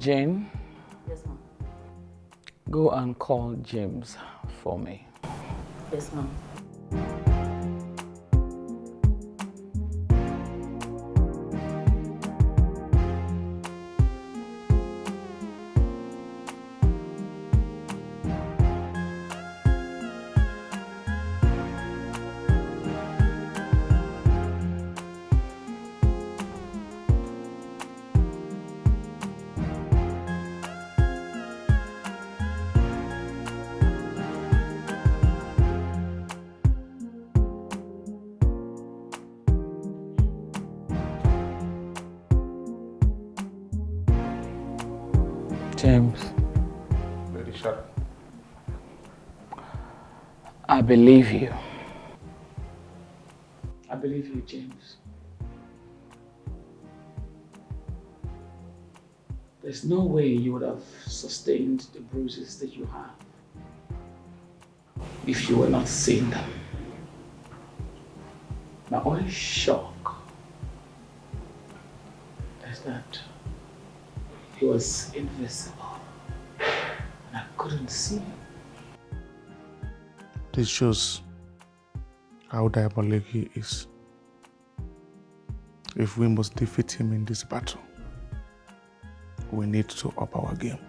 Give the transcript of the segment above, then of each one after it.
Jane? Yes, ma'am. Go and call James for me. Yes, ma'am. James. Very sharp. I believe you. I believe you, James. There's no way you would have sustained the bruises that you have if you were not seeing them. My only shock is that he was invisible and I couldn't see him. This shows how diabolic he is. If we must defeat him in this battle, we need to up our game.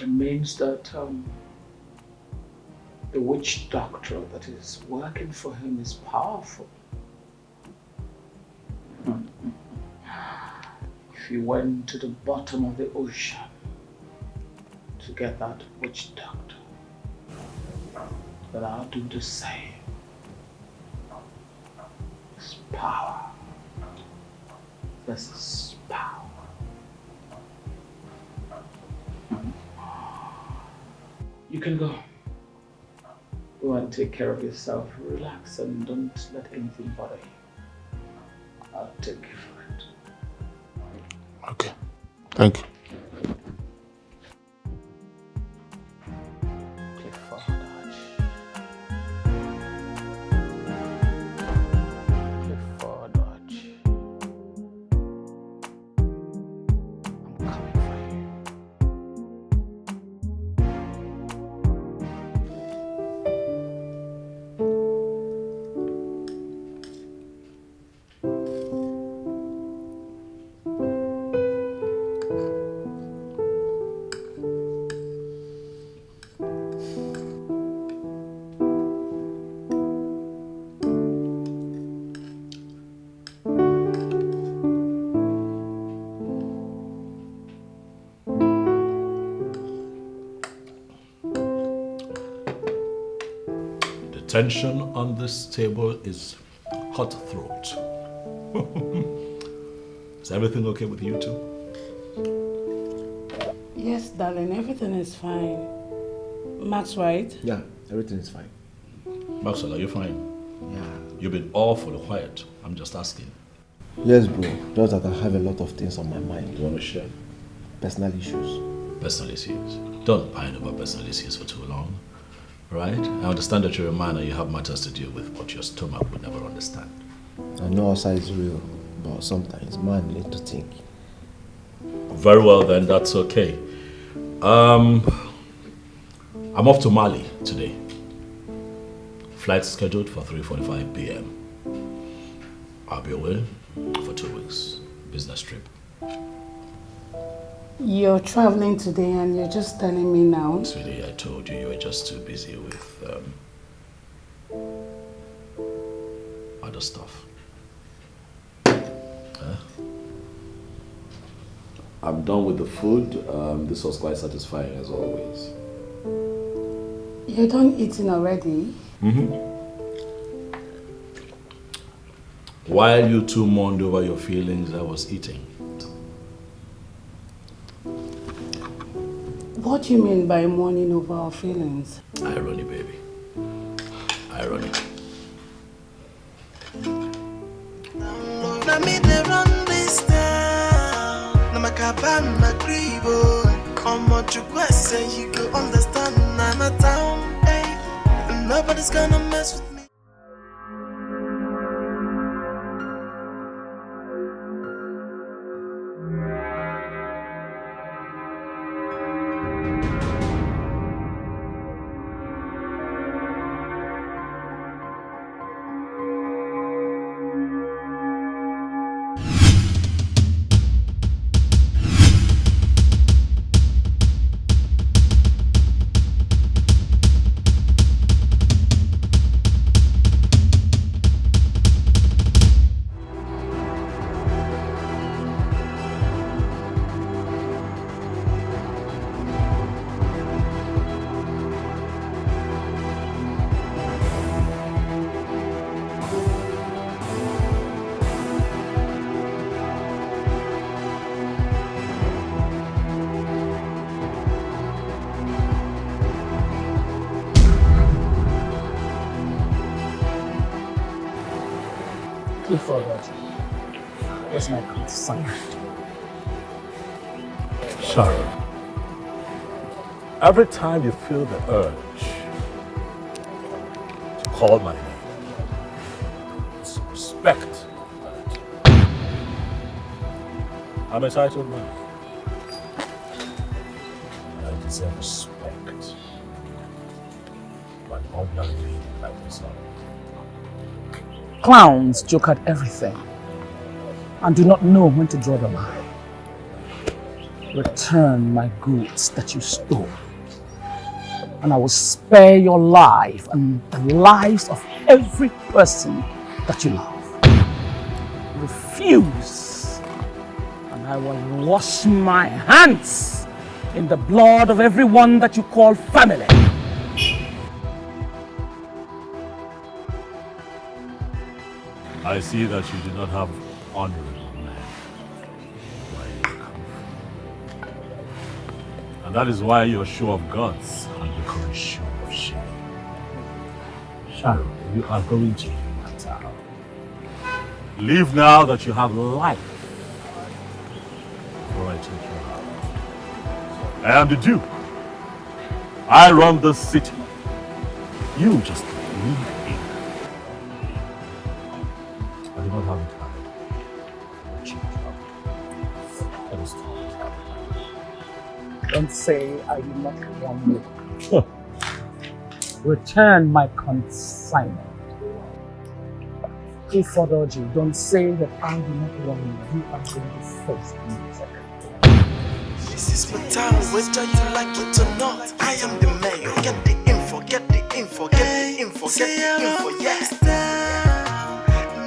It means that the witch doctor that is working for him is powerful. If he went to the bottom of the ocean to get that witch doctor, then I'll do the same. It's power. This is power. You can go. Go and take care of yourself. Relax and don't let anything bother you. I'll take you for it. Okay. Thank you. Tension on this table is cutthroat. Is everything okay with you two? Yes, darling, everything is fine. Max, right? Yeah, everything is fine. Maxwell, are you fine? Yeah. You've been awfully quiet. I'm just asking. Yes, bro. Just that I have a lot of things on my mind. You want to share? Personal issues. Personal issues. Don't pine over personal issues for too long. Right? I understand that you're a man and you have matters to deal with, but your stomach would never understand. I know outside is real, but sometimes man need to think. Very well then, that's okay. I'm off to Mali today. Flight scheduled for 3:45 p.m. I'll be away for 2 weeks. Business trip. You're traveling today and you're just telling me now? Sweetie, I told you were just too busy with other stuff. I'm done with the food. This was quite satisfying as always. You're done eating already? While you two mourned over your feelings, I was eating. What do you mean by mourning over our feelings? Irony, baby. Irony. Nobody's gonna mess with me. Before that, what's my consignment? Sharon, every time you feel the urge to call my name, it's respect. I'm a titled man. I deserve respect. But ordinary being like yourself. Clowns joke at everything and do not know when to draw the line. Return my goods that you stole, and I will spare your life and the lives of every person that you love. Refuse, and I will wash my hands in the blood of everyone that you call family. I see that you do not have honorable men where you come from. And that is why your show of guts has become a show of shame. Sharon, you are going to leave my town. Leave now that you have life before I take you out. I am the Duke. I run this city. You just leave here. I do not have the time for cheap trouble. That is all. Don't say I do not want you. Return my consignment. If Odoji, don't say that I do not want you. You are going to face me second. This is my town, whether you like it or not. I am the mayor. Get the info, get the info, get the info, get the info, yes.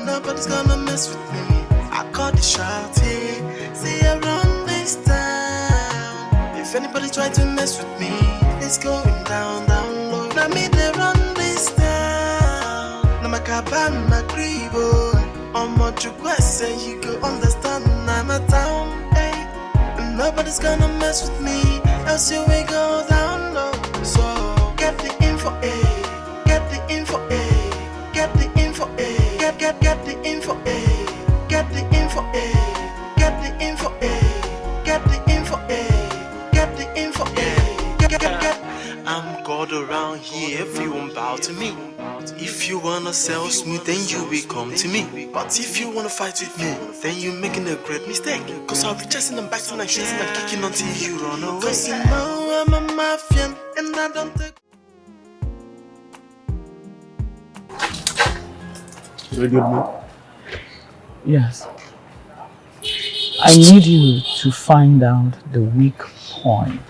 Nobody's gonna mess with me. I call the shot here. See, I run this town. If anybody try to mess with me, it's going down, down low. Now me, they run this town. Now my cabin, my gribo. On my request, say you go understand. I'm a town, hey. And nobody's gonna mess with me, else you will go down low. So get the info, hey. Get the info, hey. Get the info, hey. Get the info, eh? Get the info, eh? Get the info, eh? Get the info, eh? Get the info, eh? Get. I'm God around here. Everyone bow to me. If you wanna sell smooth, then you will come to me. But if you wanna fight with me, then you're making a great mistake. Cause I'll be chasing and biting and shooting and kicking until you run away. Cause you know I'm a mafian and I don't take. Yes. I need you to find out the weak point.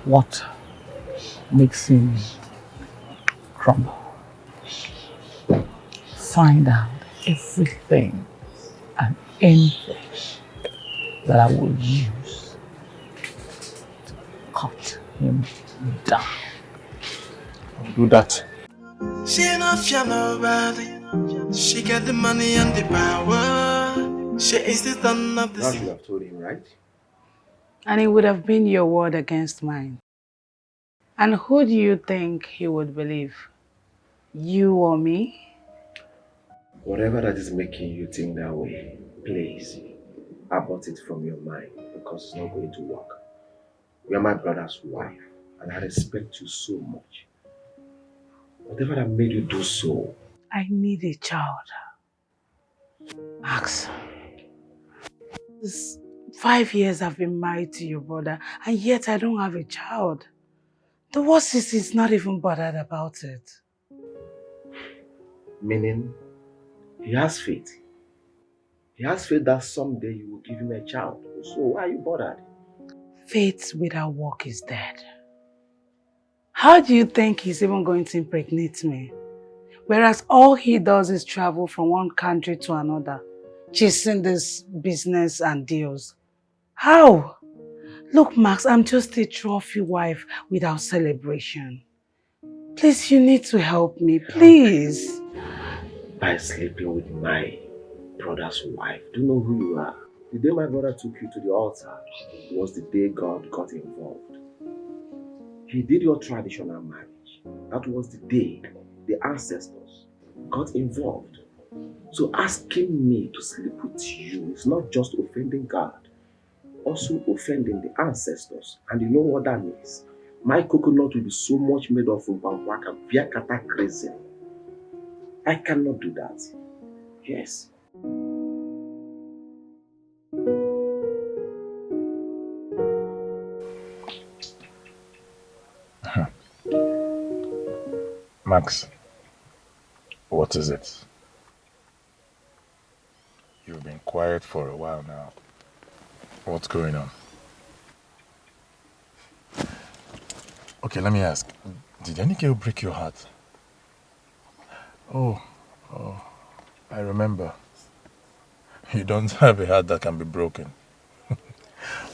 What makes him crumble. Find out everything and anything that I will use to cut him down. I'll do that. She not fear nobody. She got the money and the power. She is the son of the Now sea. you have told him, right? And it would have been your word against mine. And who do you think he would believe? You or me? Whatever that is making you think that way, please abort it from your mind because it's not going to work. You are my brother's wife and I respect you so much. Whatever that made you do so. I need a child. Max, this 5 years I've been married to your brother and yet I don't have a child. The worst is he's not even bothered about it. Meaning, he has faith. He has faith that someday you will give him a child. So why are you bothered? Faith without work is dead. How do you think he's even going to impregnate me? Whereas all he does is travel from one country to another, chasing this business and deals. How? Look, Max, I'm just a trophy wife without celebration. Please, you need to help me, please. By sleeping with my brother's wife. Do you know who you are? The day my brother took you to the altar was the day God got involved. He did your traditional marriage. That was the day the ancestors got involved. So asking me to sleep with you is not just offending God, also offending the ancestors. And you know what that means? My coconut will be so much made of Ubambwaka via cataclysm. I cannot do that. Yes. Max, what is it? You've been quiet for a while now. What's going on? Okay, let me ask. Did any girl break your heart? Oh, I remember. You don't have a heart that can be broken.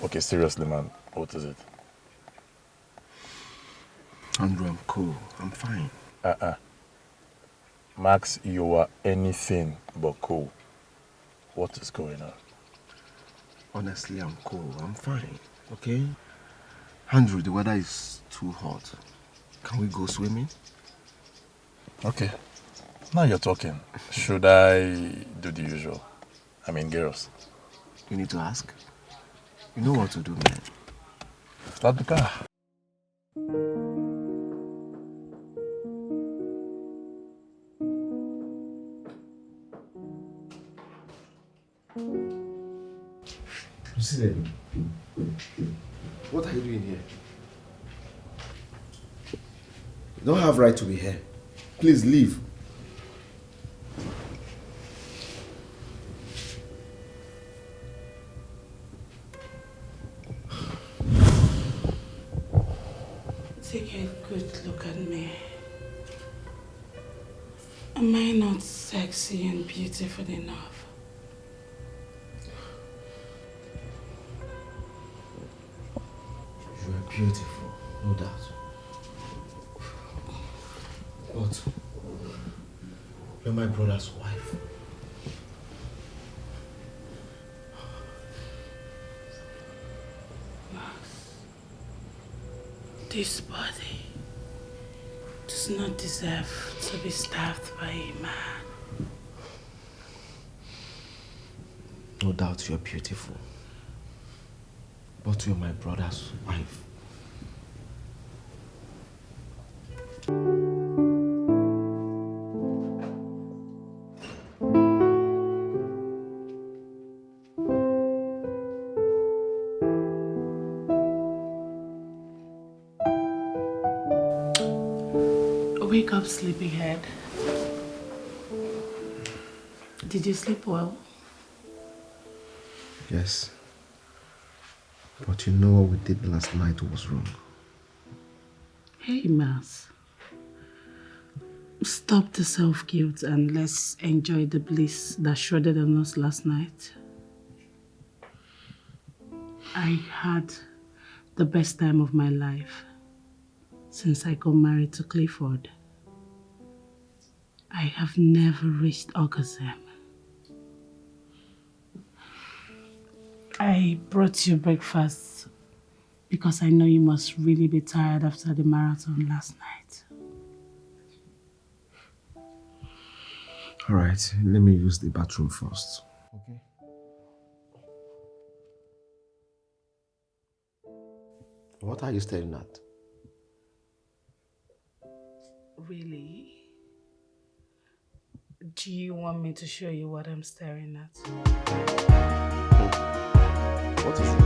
Okay, seriously, man. What is it? Andrew, I'm cool. I'm fine. Max, you are anything but cool. What is going on? Honestly, I'm cool. I'm fine. Okay? Andrew, the weather is too hot. Can we go swimming? Okay. Now you're talking. Should I do the usual? I mean, girls. You need to ask. You know what to do, man. Start the car. Prisilia, what are you doing here? You don't have right to be here. Please leave. Take a good look at me. Am I not sexy and beautiful enough? You are beautiful, no doubt. But you're my brother's wife. This body does not deserve to be stabbed by a man. No doubt you're beautiful. But you're my brother's wife. Wake up, sleepyhead. Did you sleep well? Yes. But you know what we did last night was wrong. Hey, Mas. Stop the self-guilt and let's enjoy the bliss that shrouded on us last night. I had the best time of my life since I got married to Clifford. I have never reached orgasm. I brought you breakfast because I know you must really be tired after the marathon last night. All right, let me use the bathroom first. Okay. What are you staring at? Really? Do you want me to show you what I'm staring at? What is it?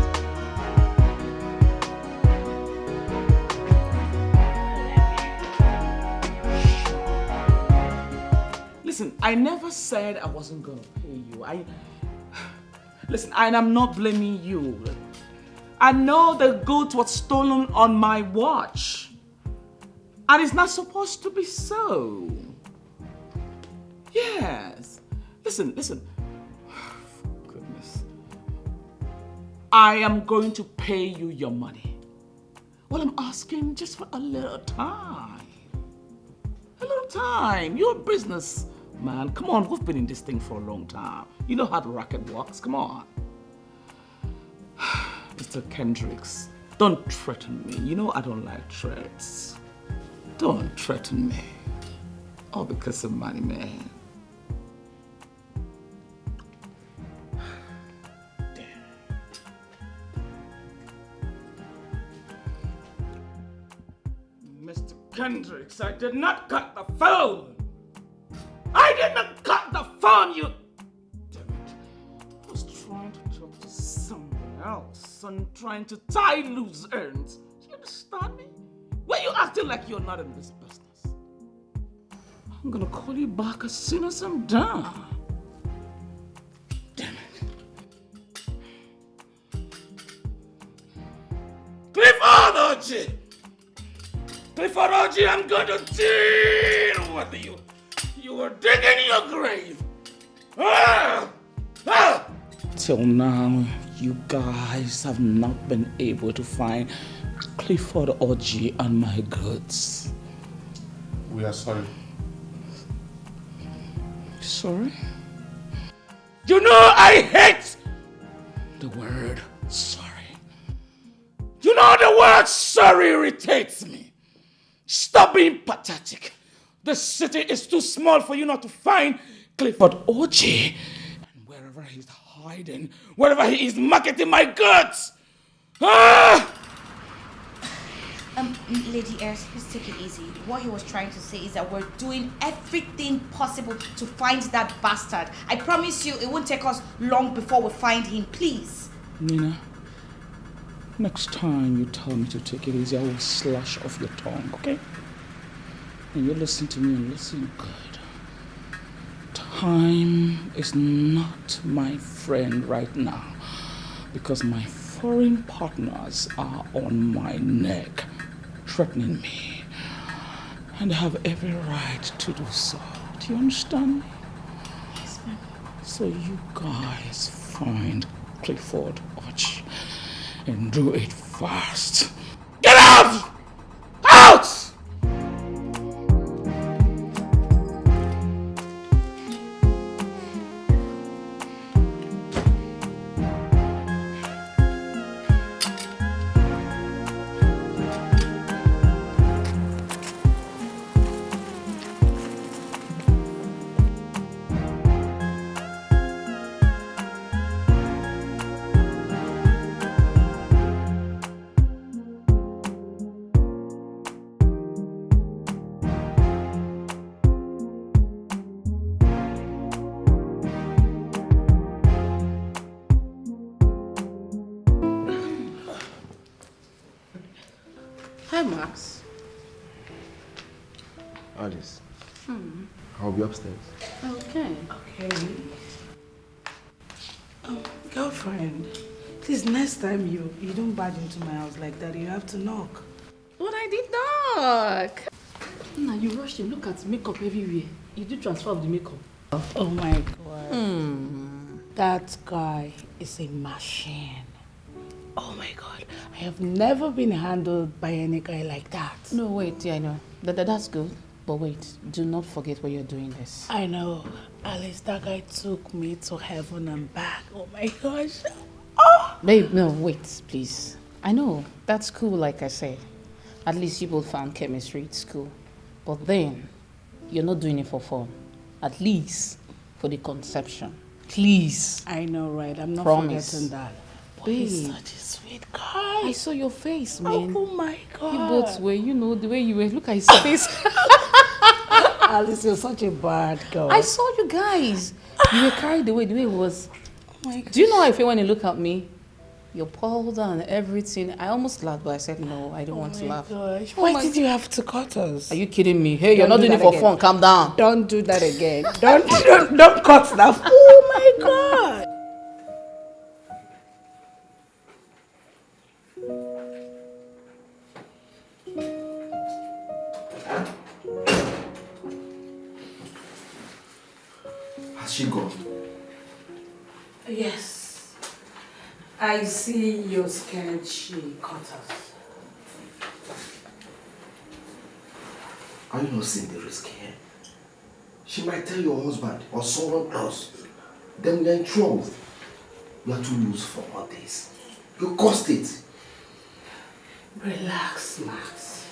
Listen, I never said I wasn't gonna pay you. Listen, and I'm not blaming you. I know the goat was stolen on my watch. And it's not supposed to be so. Yes. Listen. Goodness. I am going to pay you your money. Well, I'm asking just for a little time. A little time. Your business, man. Come on, we've been in this thing for a long time. You know how the racket works. Come on. Mr. Kendricks, don't threaten me. You know I don't like threats. Don't threaten me. All because of money, man. Kendricks, I did not cut the phone! I did not cut the phone, you... Damn it. I was trying to talk to someone else and trying to tie loose ends. Do you understand me? Why are you acting like you're not in this business? I'm gonna call you back as soon as I'm done. Damn it. Clifford Oji! Clifford Oji, I'm going to deal with you. You were digging your grave. Till now, you guys have not been able to find Clifford Oji and my goods. We are sorry. Sorry? You know I hate the word sorry. You know the word sorry irritates me. Stop being pathetic. The city is too small for you not to find Clifford Oji. And wherever he's hiding, wherever he is marketing my goods. Lady Eris, please take it easy. What he was trying to say is that we're doing everything possible to find that bastard. I promise you it won't take us long before we find him, please. Nina, next time you tell me to take it easy, I will slash off your tongue, okay? And you listen to me and listen good. Time is not my friend right now because my foreign partners are on my neck, threatening me. And they have every right to do so. Do you understand me? Yes, ma'am. So you guys find Clifford Oji and do it fast. Get out! Out! Hi, Max. Alice. I'll be upstairs. Okay. Girlfriend, please next time you don't barge into my house like that, you have to knock. But I did knock. Now you rushed him. Look at makeup everywhere. You do transfer of the makeup. Oh my God. That guy is a machine. Oh my God. I have never been handled by any guy like that. No, wait. Yeah, I know. That's good. But wait, do not forget why you're doing this. I know. Alice, that guy took me to heaven and back. Oh my gosh. Oh! Babe, no, wait, please. I know, that's cool, like I said. At least you both found chemistry, it's cool. But then, you're not doing it for fun. At least for the conception. Please. I know, right? I'm not Promise. forgetting that. But Babe. he's such a sweet guy. I saw your face, man. Oh my God. You both were, the way you were. Look at his face. Alice, you're such a bad girl. I saw you guys. You were carried away the way it was. Oh my God. Do you know how I feel when you look at me? Your powder and everything. I almost laughed, but I said no, I don't want to laugh. Gosh. Why did you have to cut us? Are you kidding me? Hey, you're Don't not do doing it that for again. fun. Calm down. Don't do that again. Don't cut that. Oh my God. Has she gone? Yes. I see you're scared she cut us. Are you not seeing the risk here? She might tell your husband or someone else. Then we're in trouble. We are too loose for all this. You caused it. Relax, Max.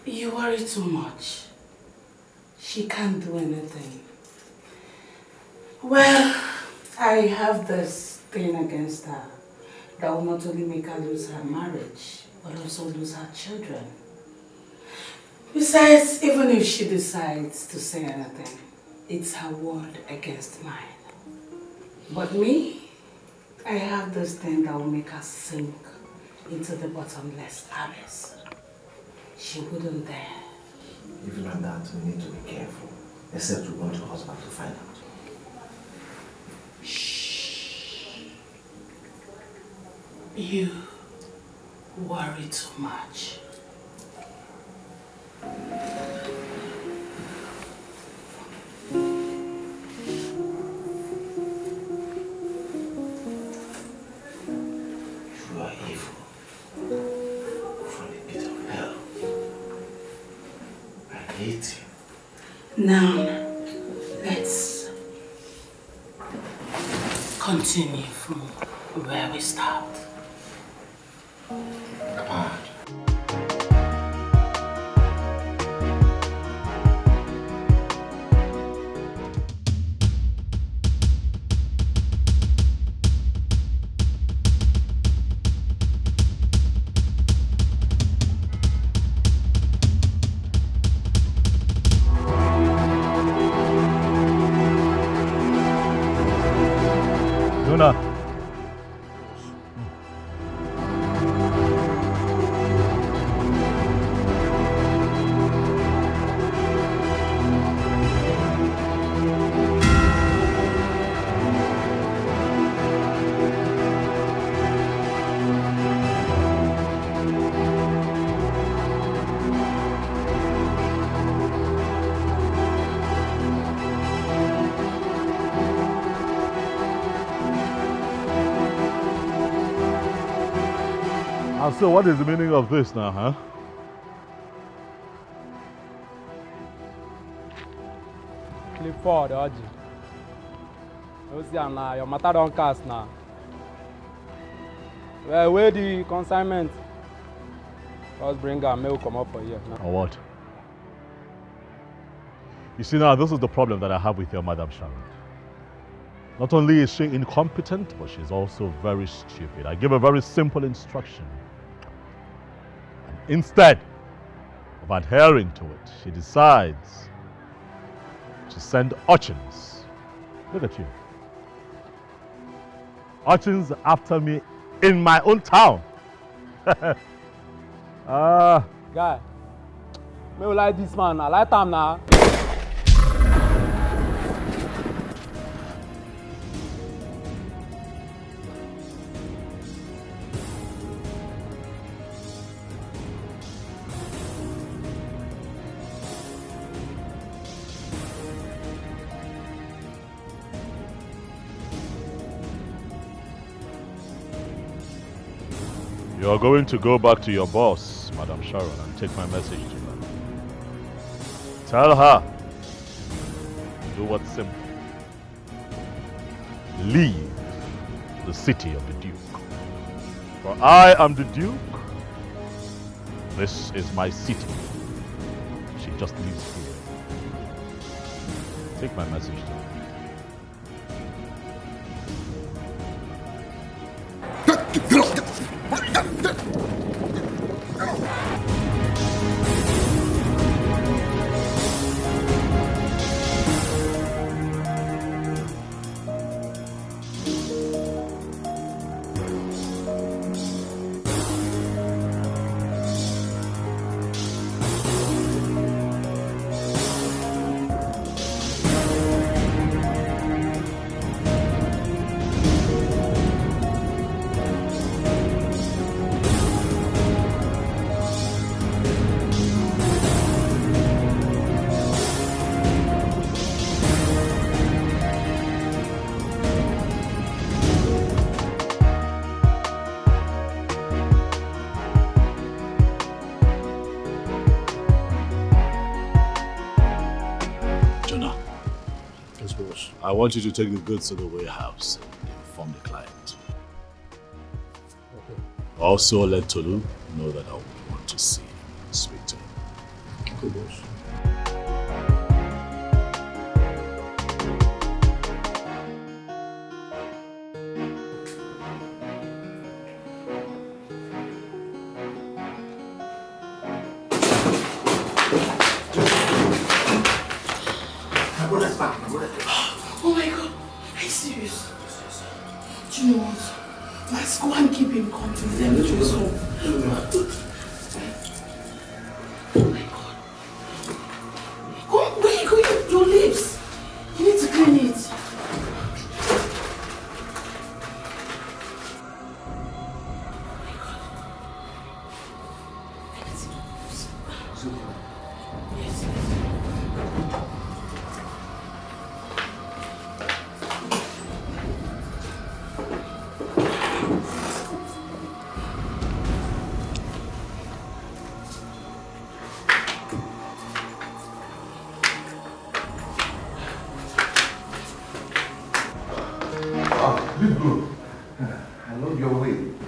You worry too much. She can't do anything. Well, I have this thing against her that will not only make her lose her marriage, but also lose her children. Besides, even if she decides to say anything, it's her word against mine. But me, I have this thing that will make her sink into the bottomless abyss. She wouldn't dare. Even at that, we need to be careful. Except we want your husband to find out. Shh. You worry too much. You are evil from the pit of hell. I hate you. Now, let's continue from where we stopped. Come on. Luna. So what is the meaning of this now, huh? Clifford, Oji. You see, now your matter don't cast now. Well, where the consignment? Just bring her, may we come up for here now. Or what? You see now, this is the problem that I have with your Madam Sharon. Not only is she incompetent, but she's also very stupid. I give a very simple instruction. Instead of adhering to it, she decides to send urchins. Look at you. Urchins after me in my own town. Guy, me like this man. I like him now. You are going to go back to your boss, Madam Sharon, and take my message to her. Tell her, do what's simple. Leave the city of the Duke. For I am the Duke. This is my city. She just lives here. Take my message to her. I want you to take the goods to the warehouse and inform the client. Okay. Also let Tolu know that I want to see and speak to him. Good boss. Yes. Do you know what? Let's go and keep him company. Let me trace home. Oh my God. Go, where you go? Your lips. You need to clean it.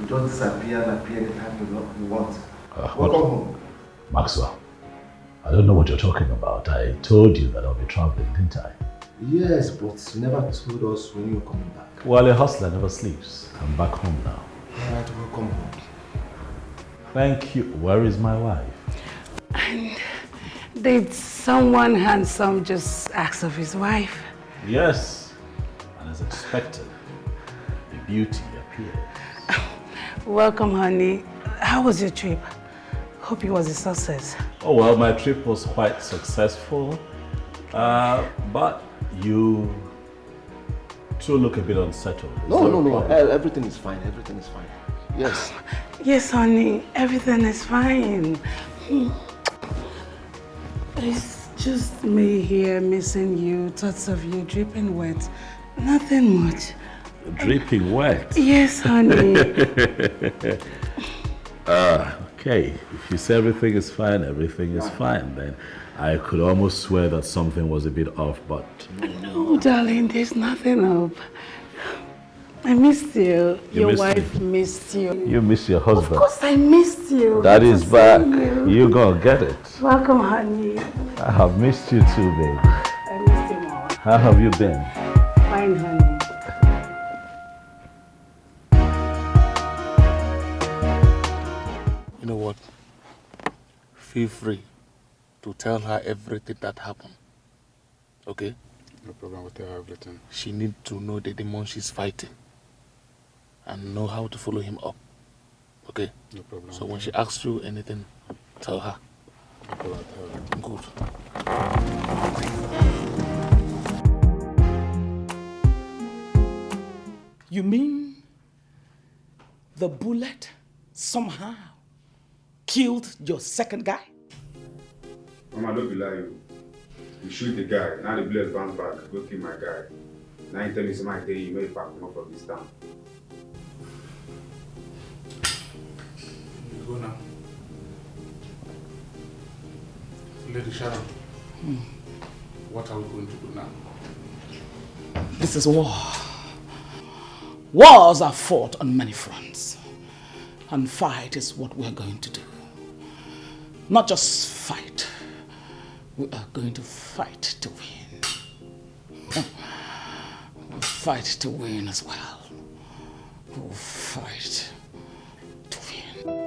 Disappear and appear anytime you want. Welcome home. Maxwell, I don't know what you're talking about. I told you that I'll be traveling, didn't I? Yes, but you never told us when you were coming back. Well, a hustler never sleeps. I'm back home now. Alright, welcome home. Thank you. Where is my wife? And did someone handsome just ask of his wife? Yes, and as expected, the beauty appeared. Welcome, honey. How was your trip? Hope it was a success. Oh, well, my trip was quite successful. But you two look a bit unsettled. No. Everything is fine. Everything is fine. Yes. Yes, honey. Everything is fine. It's just me here missing you, thoughts of you dripping wet. Nothing much. Dripping wet? Yes, honey. Okay. If you say everything is fine, everything is fine, then I could almost swear that something was a bit off, but... No, darling, there's nothing up. I missed you. Your wife missed you. You miss your husband. Of course I missed you. That is back. You gonna get it. Welcome, honey. I have missed you too, babe. I missed you more. How have you been? Fine, honey. You know what? Feel free to tell her everything that happened. Okay? No problem, I'll tell her everything. She needs to know the demon she's fighting and know how to follow him up. Okay? No problem. So when she asks you anything, tell her. No problem, I'll tell her. Good. You mean the bullet somehow killed your second guy? Mama, don't be lying. You shoot the guy, now the bullet bounce back, go kill my guy. Now you tell me somebody tell you may pack him up from this town. You go now. Lady Sharon, what are we going to do now? This is war. Wars are fought on many fronts. And fight is what we're going to do. Not just fight. We are going to fight to win. We'll fight to win as well. We'll fight to win.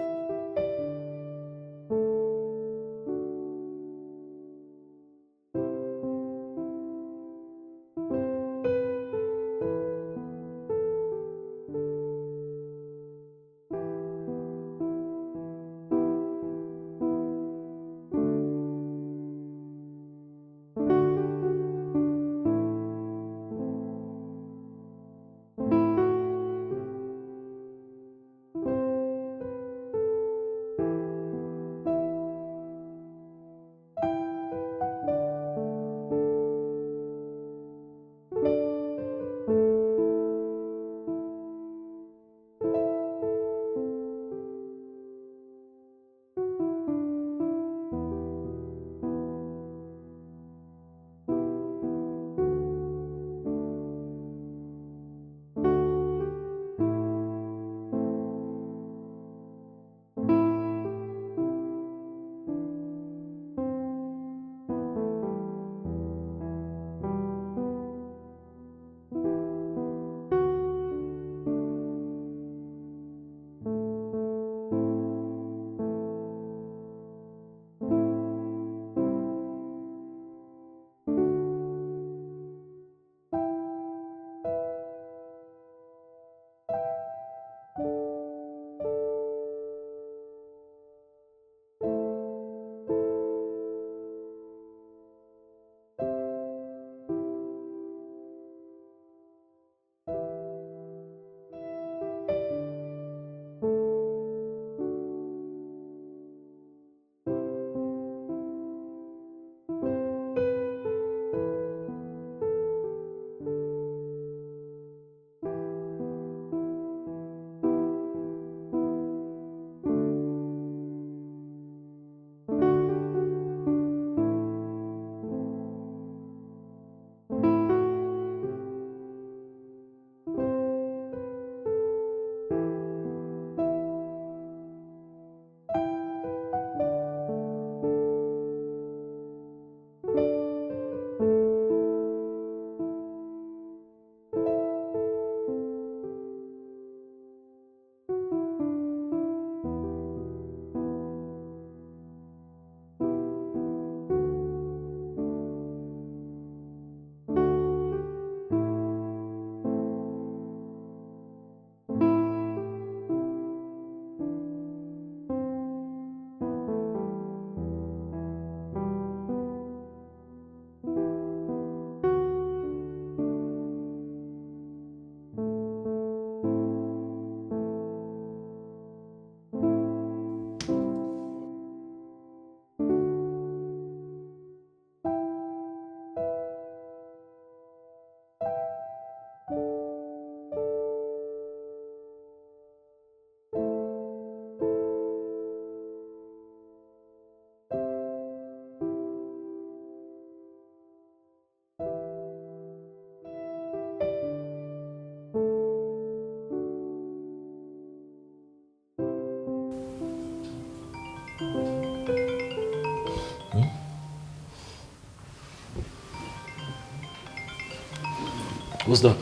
Who's that?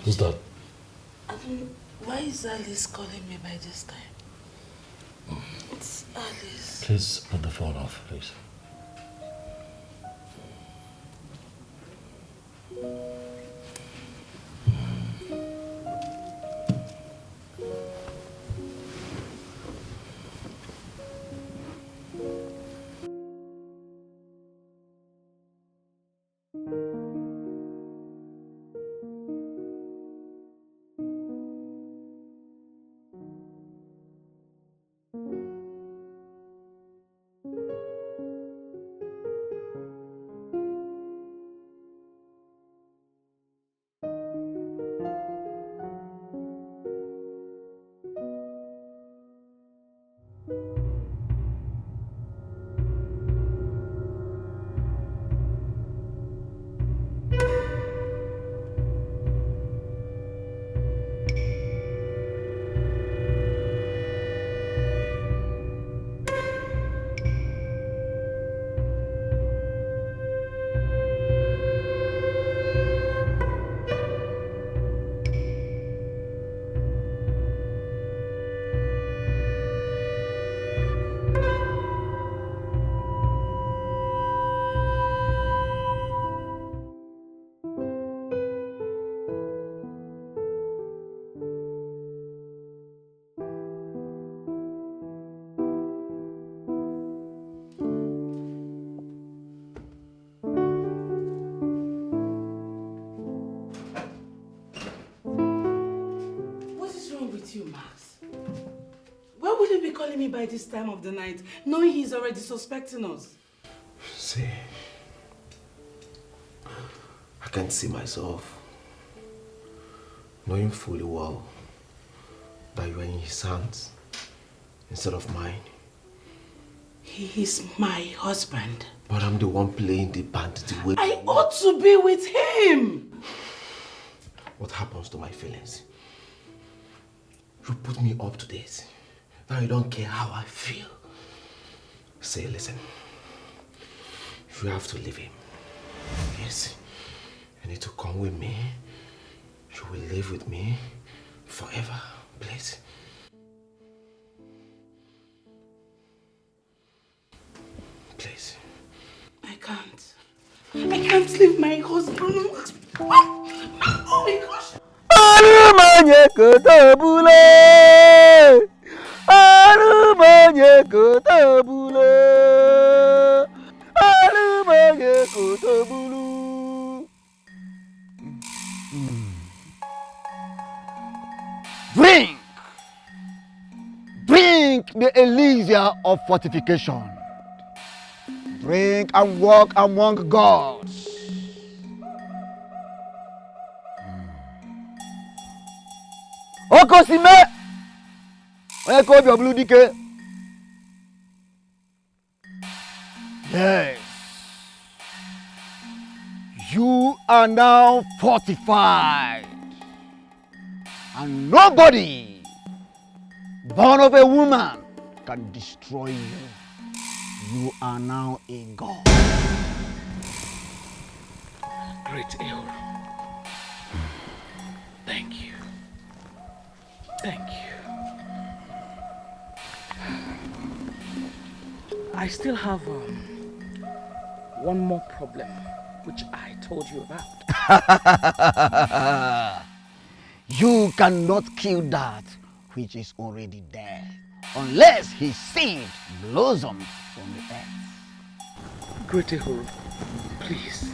Who's that? Why is Alice calling me by this time? It's Alice. Please put the phone off, please. You, Max. Why would he be calling me by this time of the night, knowing he's already suspecting us? See, I can't see myself, knowing fully well that you are in his hands instead of mine. He is my husband. But I'm the one playing the band the way I ought to be with him. What happens to my feelings? You put me up to this. Now you don't care how I feel. Say, listen. You have to leave him. Yes. You need to come with me. You will live with me forever, please. Please. I can't. I can't leave my husband. Oh my gosh. Alumanye kotabule, alumanye kotabule, alumanye kotabulu. Drink, drink the elixir of fortification. Drink and walk among gods. Okosime, Eko Bioblu. Yes, you are now fortified, and nobody born of a woman can destroy you. You are now a god. Great Eor. Thank you. Thank you. I still have one more problem, which I told you about. You cannot kill that which is already dead, unless his seed blossoms from the earth. Great Ehuru, please.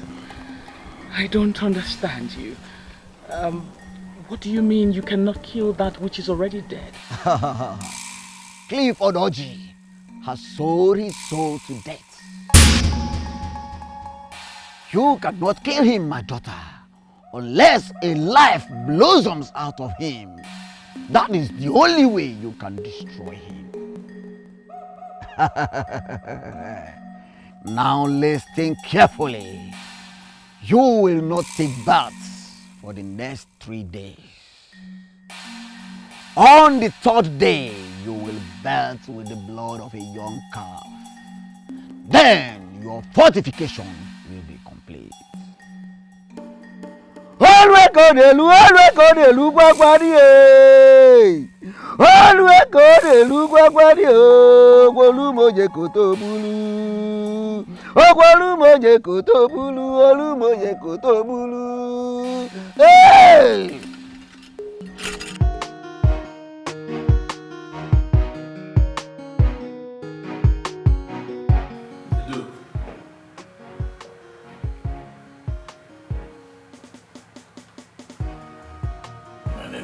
I don't understand you. What do you mean you cannot kill that which is already dead? Cliff Odoji has sold his soul to death. You cannot kill him, my daughter, unless a life blossoms out of him. That is the only way you can destroy him. Now listen carefully. You will not take baths for the next 3 days. On the 3rd day, you will bathe with the blood of a young calf. Then your fortification will be complete. Olwekodelu gbagbari Olwekodelu gbagbari Ogolumoje kotobulu Ogolumoje kotobulu Olumoje kotobulu. Hey!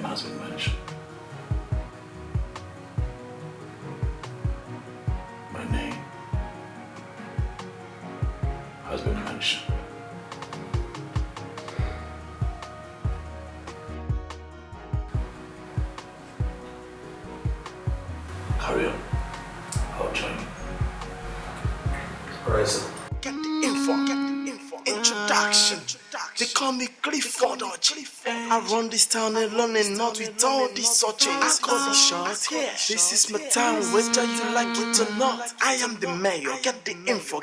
Has been mentioned. My name has been mentioned. Carry on. I'll join you. Alright, sir. Get the info. Introduction. They call me Clifford Orji. I run this town alone and not with all these searches. I call the shots here. This is my town, whether you like it or not. I am the mayor. Get the info.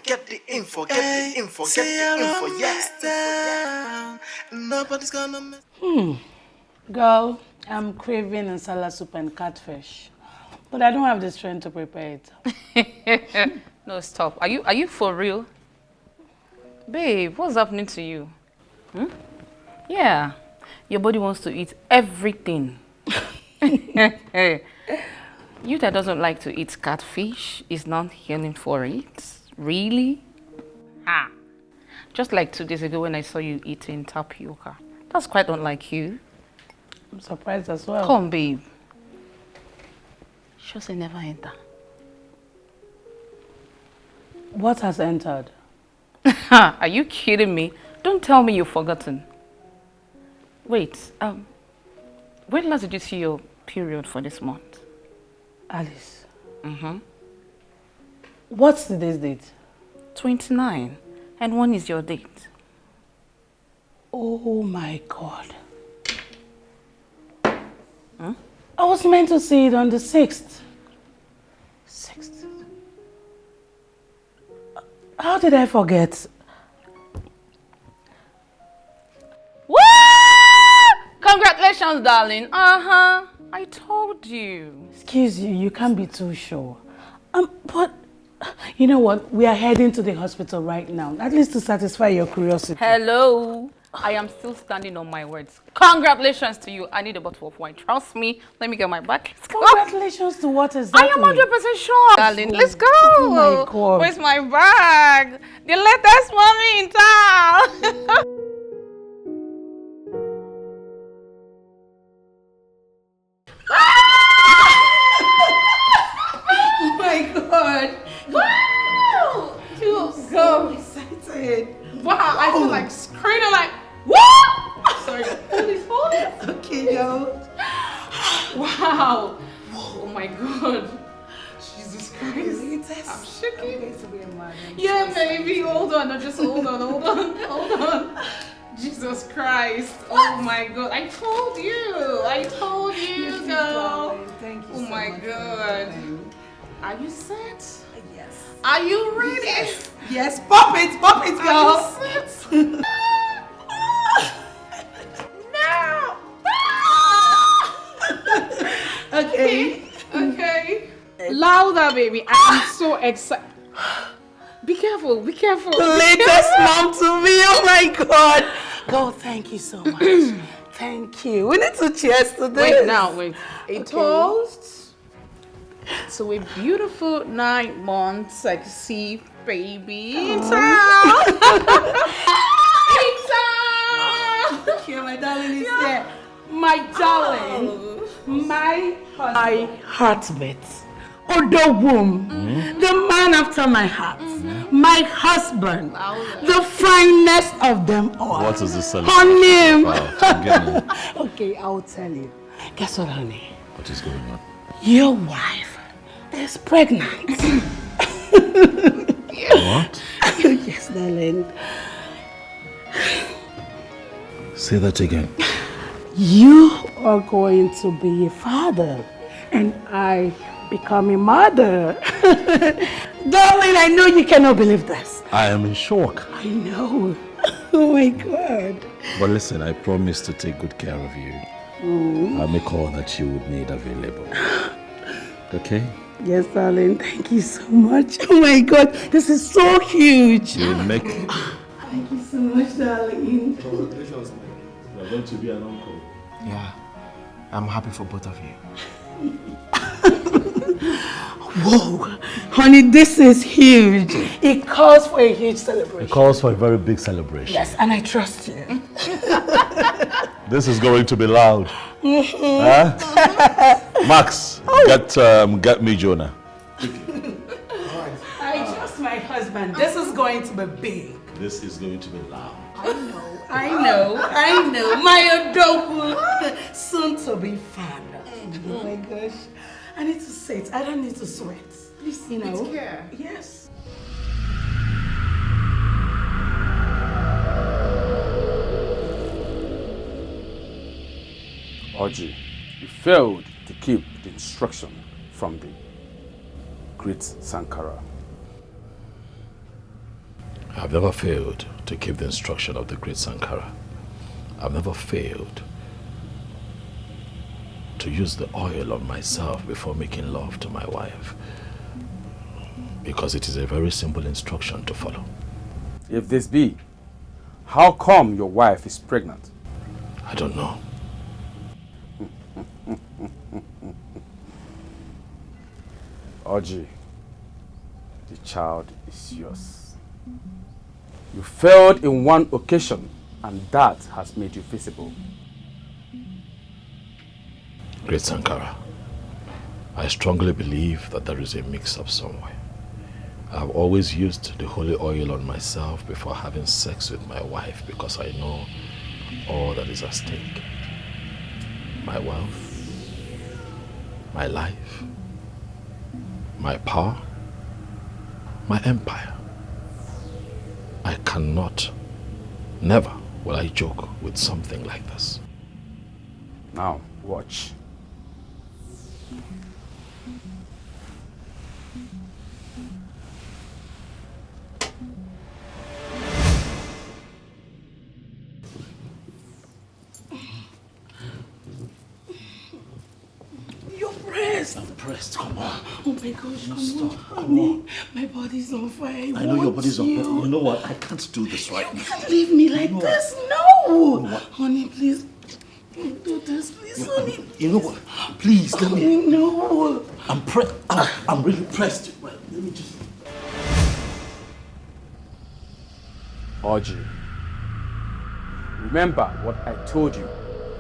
Yeah. Nobody's gonna mess. Girl, I'm craving nsala soup and catfish, but I don't have the strength to prepare it. No, stop. Are you for real? Babe, what's happening to you? Yeah, your body wants to eat everything. You that doesn't like to eat catfish is not yearning for it. Really? Just like 2 days ago when I saw you eating tapioca. That's quite unlike you. I'm surprised as well. Come, babe. Sure say never enter. What has entered? Are you kidding me? Don't tell me you've forgotten. Wait, when last did you see your period for this month? Alice. Mm-hmm. What's today's date? 29. And when is your date? Oh my God. I was meant to see it on the 6th. 6th? How did I forget? Woo! Congratulations, darling. I told you. Excuse you, you can't be too sure. But you know what? We are heading to the hospital right now, at least to satisfy your curiosity. Hello. I am still standing on my words. Congratulations to you. I need a bottle of wine. Trust me. Let me get my bag. Congratulations to what exactly? I am 100% sure. Darling, let's go. Oh my God. Where's my bag? The latest mommy in town. Oh my God. Wow. I'm so excited. Wow, I feel like screaming like, what? Sorry, hold it. Okay, yo. Wow. Oh my God. Jesus Christ. I'm shaking. I'm going to be a mother. Yeah, baby. Hold on. No, just hold on. Jesus Christ. Oh my God. I told you, girl. Thank you Oh so my much. God. Are you set? Yes. Are you ready? Yes, pop it, girl. Are you set? No. Okay. Louder, baby. I'm so excited. Be careful. The latest mom to me. Oh my God. Girl, thank you so much. Thank you. We need to cheers to this. Wait. A toast to a beautiful 9-month sexy baby in town. Okay, my darling is there. My darling. My heartbeat. Odo womb. The man after my heart. My husband. The finest of them all. What is this Honey. celebration? Okay, I'll tell you. Guess what, honey? What is going on? Your wife is pregnant. What? Yes, darling. Say that again. You are going to be a father, and I become a mother. Darling, I know you cannot believe this, I am in shock. I know. Oh my God. But listen, I promise to take good care of you. I'll make all that you would need available. Okay? Yes, darling. Thank you so much. Oh my God. This is so huge. You'll make... Thank you so much, darling. Congratulations, man. You're going to be an uncle. Yeah, I'm happy for both of you. Whoa, honey, this is huge. It calls for a huge celebration. It calls for a very big celebration. Yes, and I trust you. This is going to be loud. Huh? Max, get me Jonah. I trust my husband. This is going to be big. This is going to be loud. I know. My adorable soon-to-be father. Oh my gosh. I need to sit. I don't need to sweat. Please, you know. Care. Yes. Oji, you failed to keep the instruction from the great Sankara. I've never failed to keep the instruction of the great Sankara. I've never failed to use the oil on myself before making love to my wife. Because it is a very simple instruction to follow. If this be, how come your wife is pregnant? I don't know. Oji, the child is yours. You failed in one occasion, and that has made you visible. Great Sankara, I strongly believe that there is a mix-up somewhere. I have always used the holy oil on myself before having sex with my wife because I know all that is at stake. My wealth, my life, my power, my empire. I cannot, never will I joke with something like this. Now, watch. I'm pressed, come on. Oh my gosh, come on. Honey, my body's on fire. I know your body's on fire. You know what? I can't do this right now. You can't leave me like this. No. You know what? Honey, please. Don't do this, please, honey. You know what? Please, let me. No. I'm really pressed. Well, let me just. Oji, remember what I told you,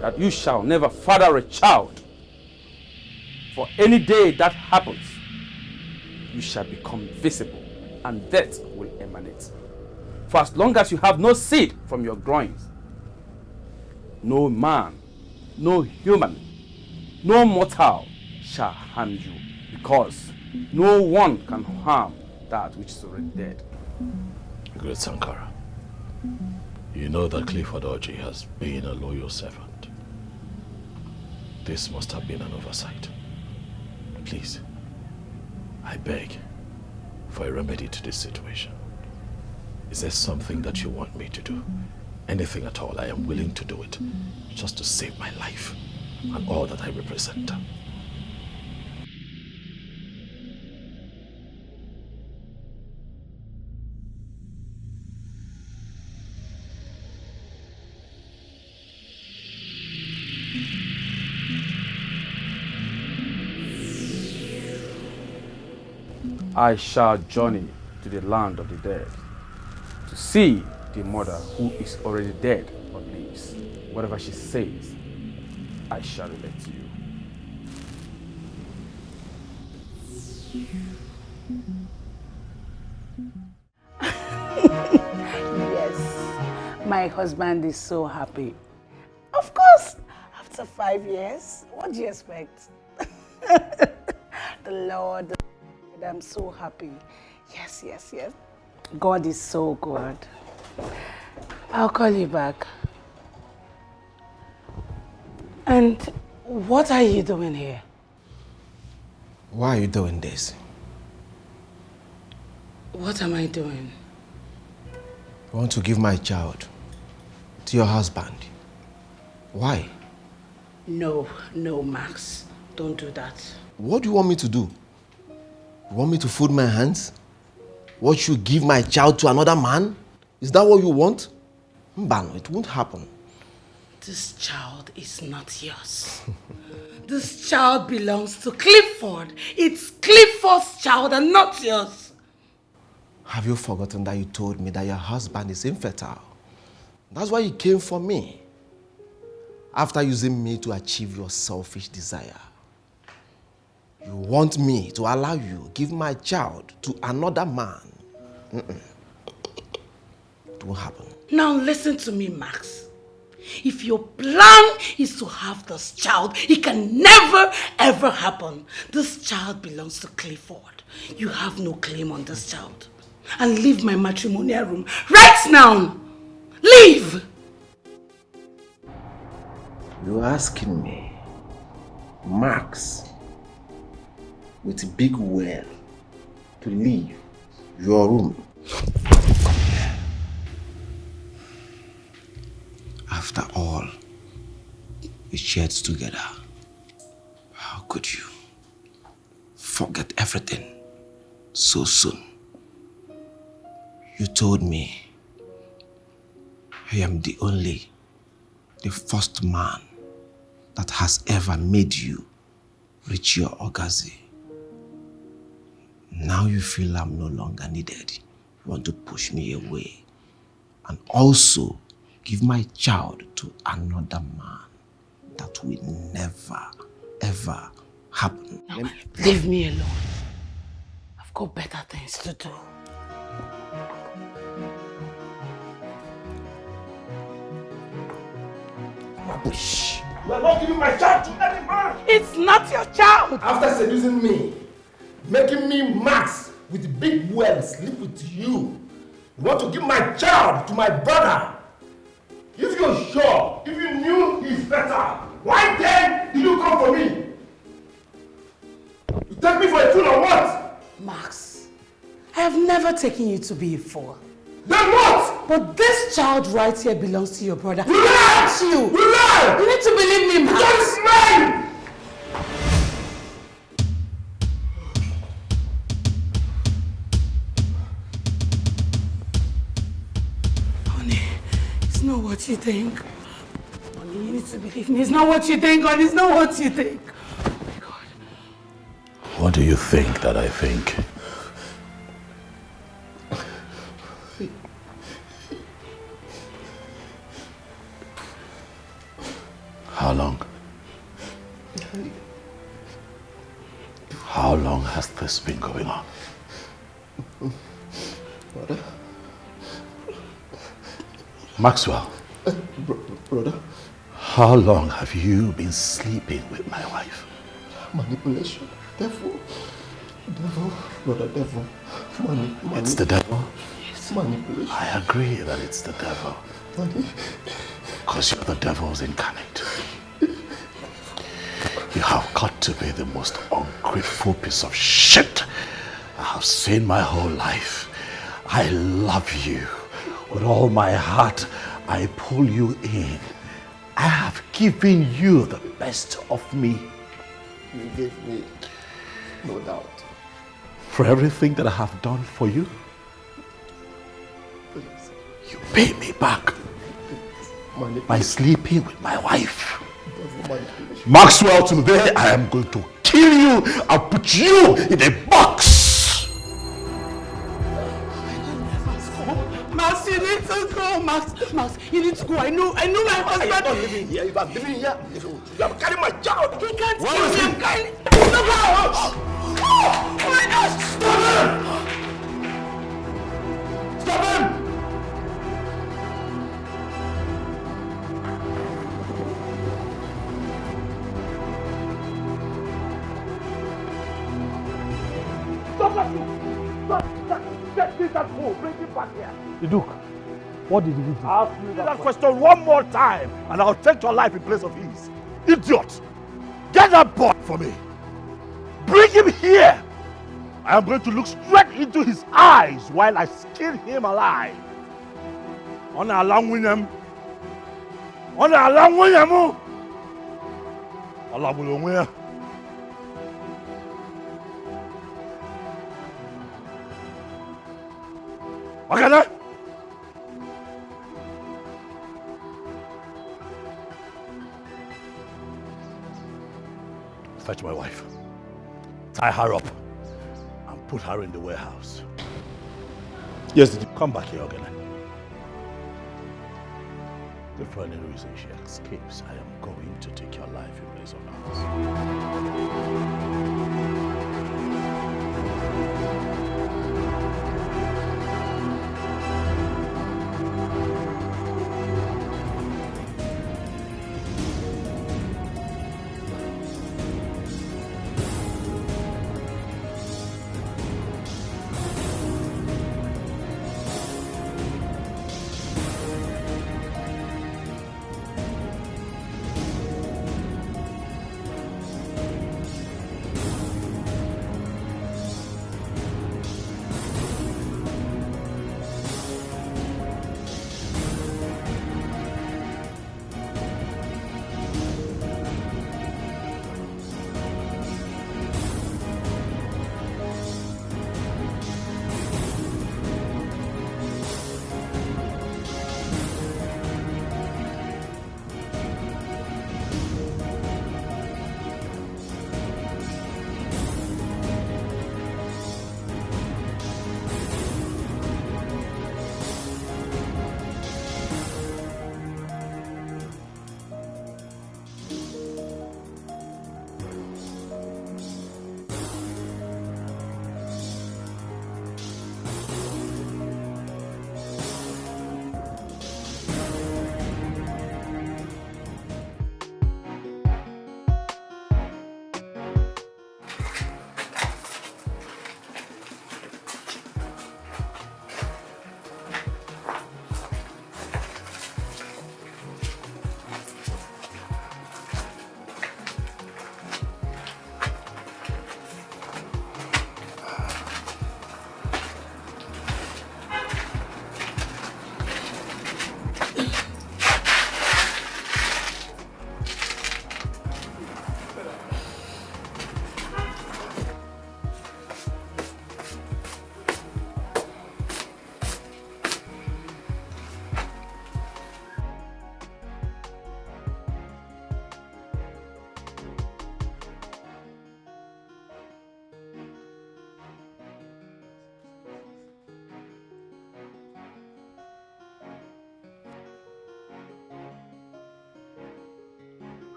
that you shall never father a child. For any day that happens, you shall become visible, and death will emanate. For as long as you have no seed from your groins, no man, no human, no mortal shall harm you, because no one can harm that which is already dead. Great Sankara, you know that Clifford Oji has been a loyal servant. This must have been an oversight. Please, I beg for a remedy to this situation. Is there something that you want me to do? Anything at all, I am willing to do it, just to save my life and all that I represent. I shall journey to the land of the dead to see the mother who is already dead or lives. Whatever she says, I shall relate to you. Yes, my husband is so happy. Of course, after 5 years, what do you expect? The Lord, I'm so happy. Yes. God is so good. I'll call you back. And what are you doing here? Why are you doing this? What am I doing? I want to give my child to your husband. Why? No, Max. Don't do that. What do you want me to do? You want me to fold my hands? What, you give my child to another man? Is that what you want? Mbano, it won't happen. This child is not yours. This child belongs to Clifford. It's Clifford's child and not yours. Have you forgotten that you told me that your husband is infertile? That's why you came for me. After using me to achieve your selfish desire. You want me to allow you give my child to another man. It won't happen. Now listen to me, Max. If your plan is to have this child, it can never ever happen. This child belongs to Clifford. You have no claim on this child. And leave my matrimonial room right now. Leave! You're asking me, Max, with a big well, to leave your room? After all we shared together, how could you forget everything so soon? You told me I am the first man that has ever made you reach your orgasm. Now you feel I'm no longer needed. You want to push me away and also give my child to another man. That will never, ever happen. No, leave me alone. I've got better things to do. Rubbish. You are not giving my child to any man. It's not your child. After seducing me, making me Max with big well sleep with you, you want to give my child to my brother. If you're sure, if you knew he's better, why then did you come for me? You take me for a fool or what? Max, I have never taken you to be a fool. Then what? But this child right here belongs to your brother. You lie! You! You lie! You need to believe me, Max. That's mine! Honey, it's not what you think. Honey, you need to believe me. It's not what you think, honey. It's not what you think. Oh my God. What do you think that I think? How long? How long has this been going on? Brother? Maxwell. Brother? How long have you been sleeping with my wife? Manipulation. Devil. Devil. Brother, devil. Money. It's the devil? Yes. Manipulation. I agree that it's the devil. Money. Because you're the devil's incarnate. You have got to be the most ungrateful piece of shit I have seen my whole life. I love you. With all my heart, I pull you in. I have given you the best of me. You gave me, no doubt. For everything that I have done for you, Please. you pay me back by sleeping with my wife. Maxwell, today I am going to kill you and put you in a box. Max, you need to go, Max. Max, you need to go. I know my husband. I am not living here. You are living here. You are carrying my child. He can't kill me. I'm carrying. Oh my gosh! Stop him! Stop him! Get this at home. Bring it back here. The Duke, what did he do? Ask me that question one more time, and I'll take your life in place of his. Idiot! Get that boy for me. Bring him here. I am going to look straight into his eyes while I skin him alive. ọ na-ala nwunye m. Ọ na-ala nwunye m. Ọ lagburu onwe ya. Makana! Fetch my wife. Tie her up and put her in the warehouse. Yes, did you come back here, Ogana? If for any reason she escapes, I am going to take your life in place of ours.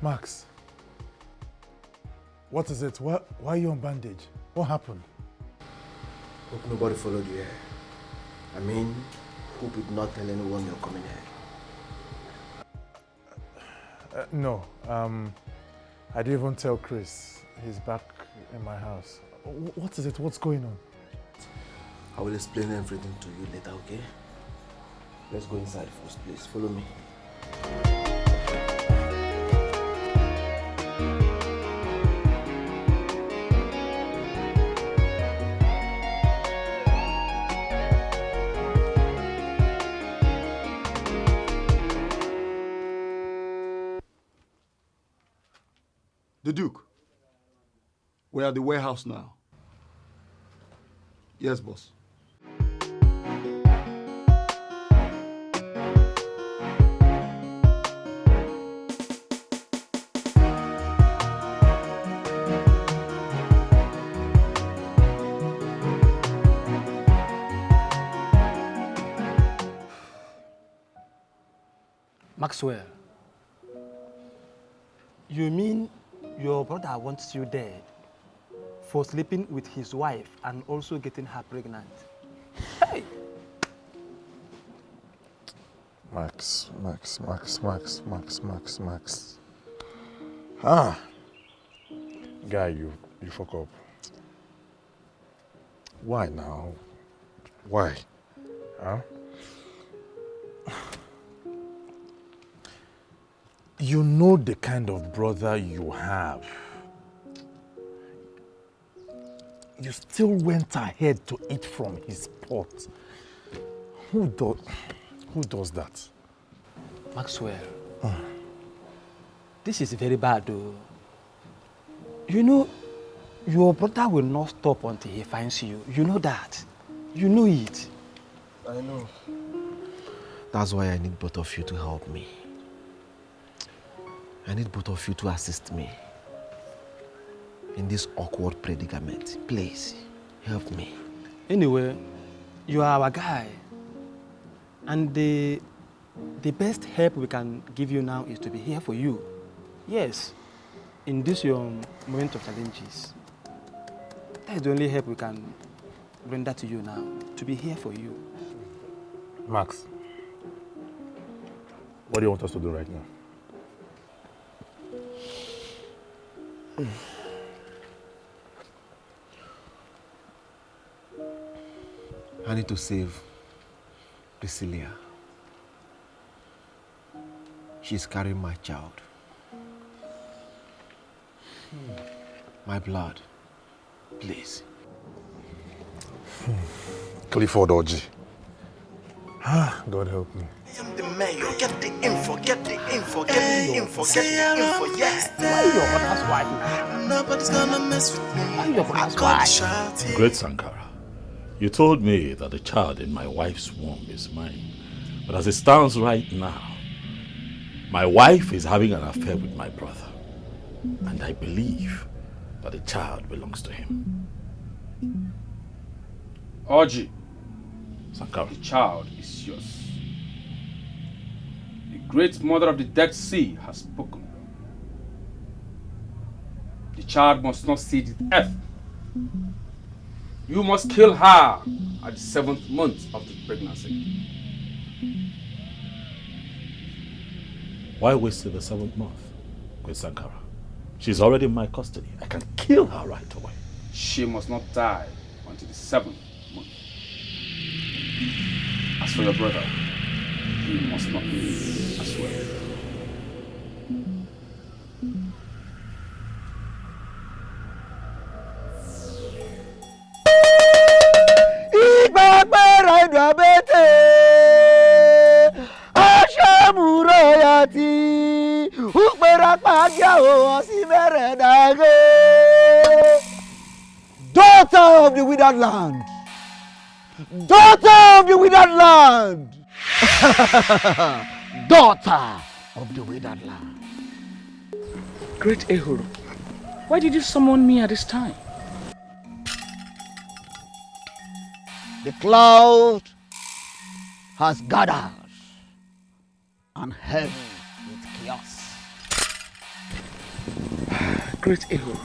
Max, what is it? Why are you on bandage? What happened? Hope nobody followed you here. I mean, hope you did not tell anyone you're coming here. No, I didn't even tell Chris. He's back in my house. What is it? What's going on? I will explain everything to you later, okay? Let's go inside first, please. Follow me. The Duke, we're at the warehouse now. Yes, boss. Maxwell, you mean your brother wants you dead for sleeping with his wife and also getting her pregnant? Hey! Max. Ah. Guy, you fuck up. Why now? Why? Huh? You know the kind of brother you have. You still went ahead to eat from his pot. Who does that? Maxwell, this is very bad though. You know, your brother will not stop until he finds you. You know that. You know it. I know. That's why I need both of you to help me. I need both of you to assist me in this awkward predicament. Please, help me. Anyway, you are our guy. And the best help we can give you now is to be here for you. Yes, in this your moment of challenges. That is the only help we can render to you now, to be here for you. Max, what do you want us to do right now? I need to save Prisilia. She's carrying my child. My blood. Please. Clifford Oji. God help me. I'm the mayor. Get the info, get the info, get the info, get the info, yeah. Why your brother's wife now? Nobody's gonna mess with me. Why your brother's wife? Great Sankara, you told me that the child in my wife's womb is mine. But as it stands right now, my wife is having an affair with my brother. And I believe that the child belongs to him. Oji, Sankara, the child is yours. The great mother of the Dead Sea has spoken. The child must not see the earth. You must kill her at the 7th month of the pregnancy. why waste the 7th month? Great Sankara, she's already in my custody. I can kill her right away. She must not die until the 7th month. As for your brother, he must not live as well. Daughter of the withered land! Daughter of the withered land! Daughter of the withered land. Great Ehuru, why did you summon me at this time? The cloud has gathered and heavy with chaos. Great Ehuru,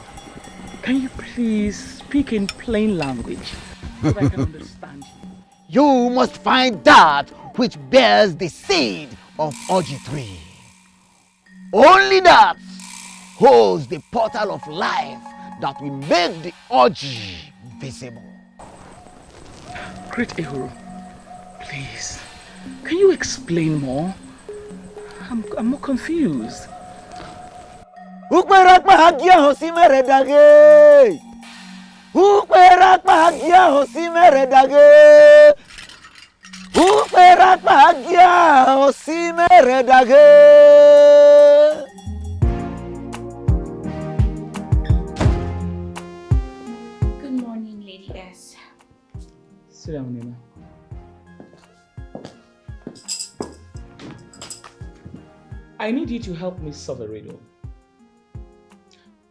can you please speak in plain language so that I can understand you? You must find that which bears the seed of Oji tree. Only that holds the portal of life that will make the Oji visible. Great Ehuru, please, can you explain more? I'm more confused. Good morning, Lady S. Sit down, Nina. I need you to help me solve a riddle.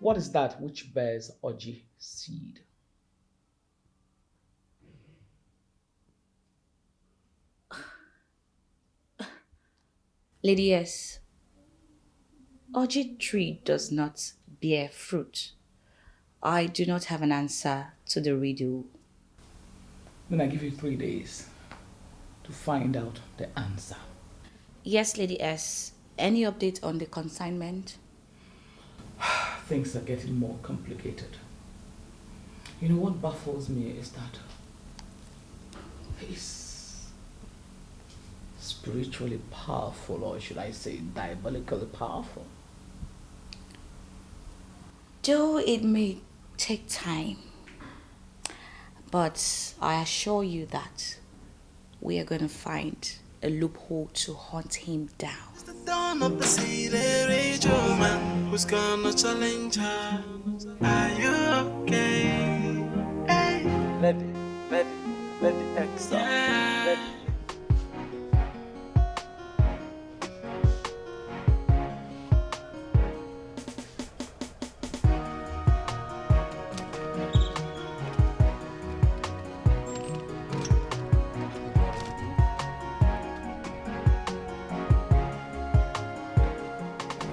What is that which bears Oji seed? Lady S, Oji tree does not bear fruit. I do not have an answer to the riddle. Then I give you 3 days to find out the answer. Yes, Lady S. Any update on the consignment? things are getting more complicated. You know what baffles me is that he's spiritually powerful, or should I say diabolically powerful. Though it may take time, but I assure you that we are going to find a loophole to hunt him down. It's the dawn of the city, Rachel man, who's gonna challenge her? Are you okay? Hey. Let the X out. Let it.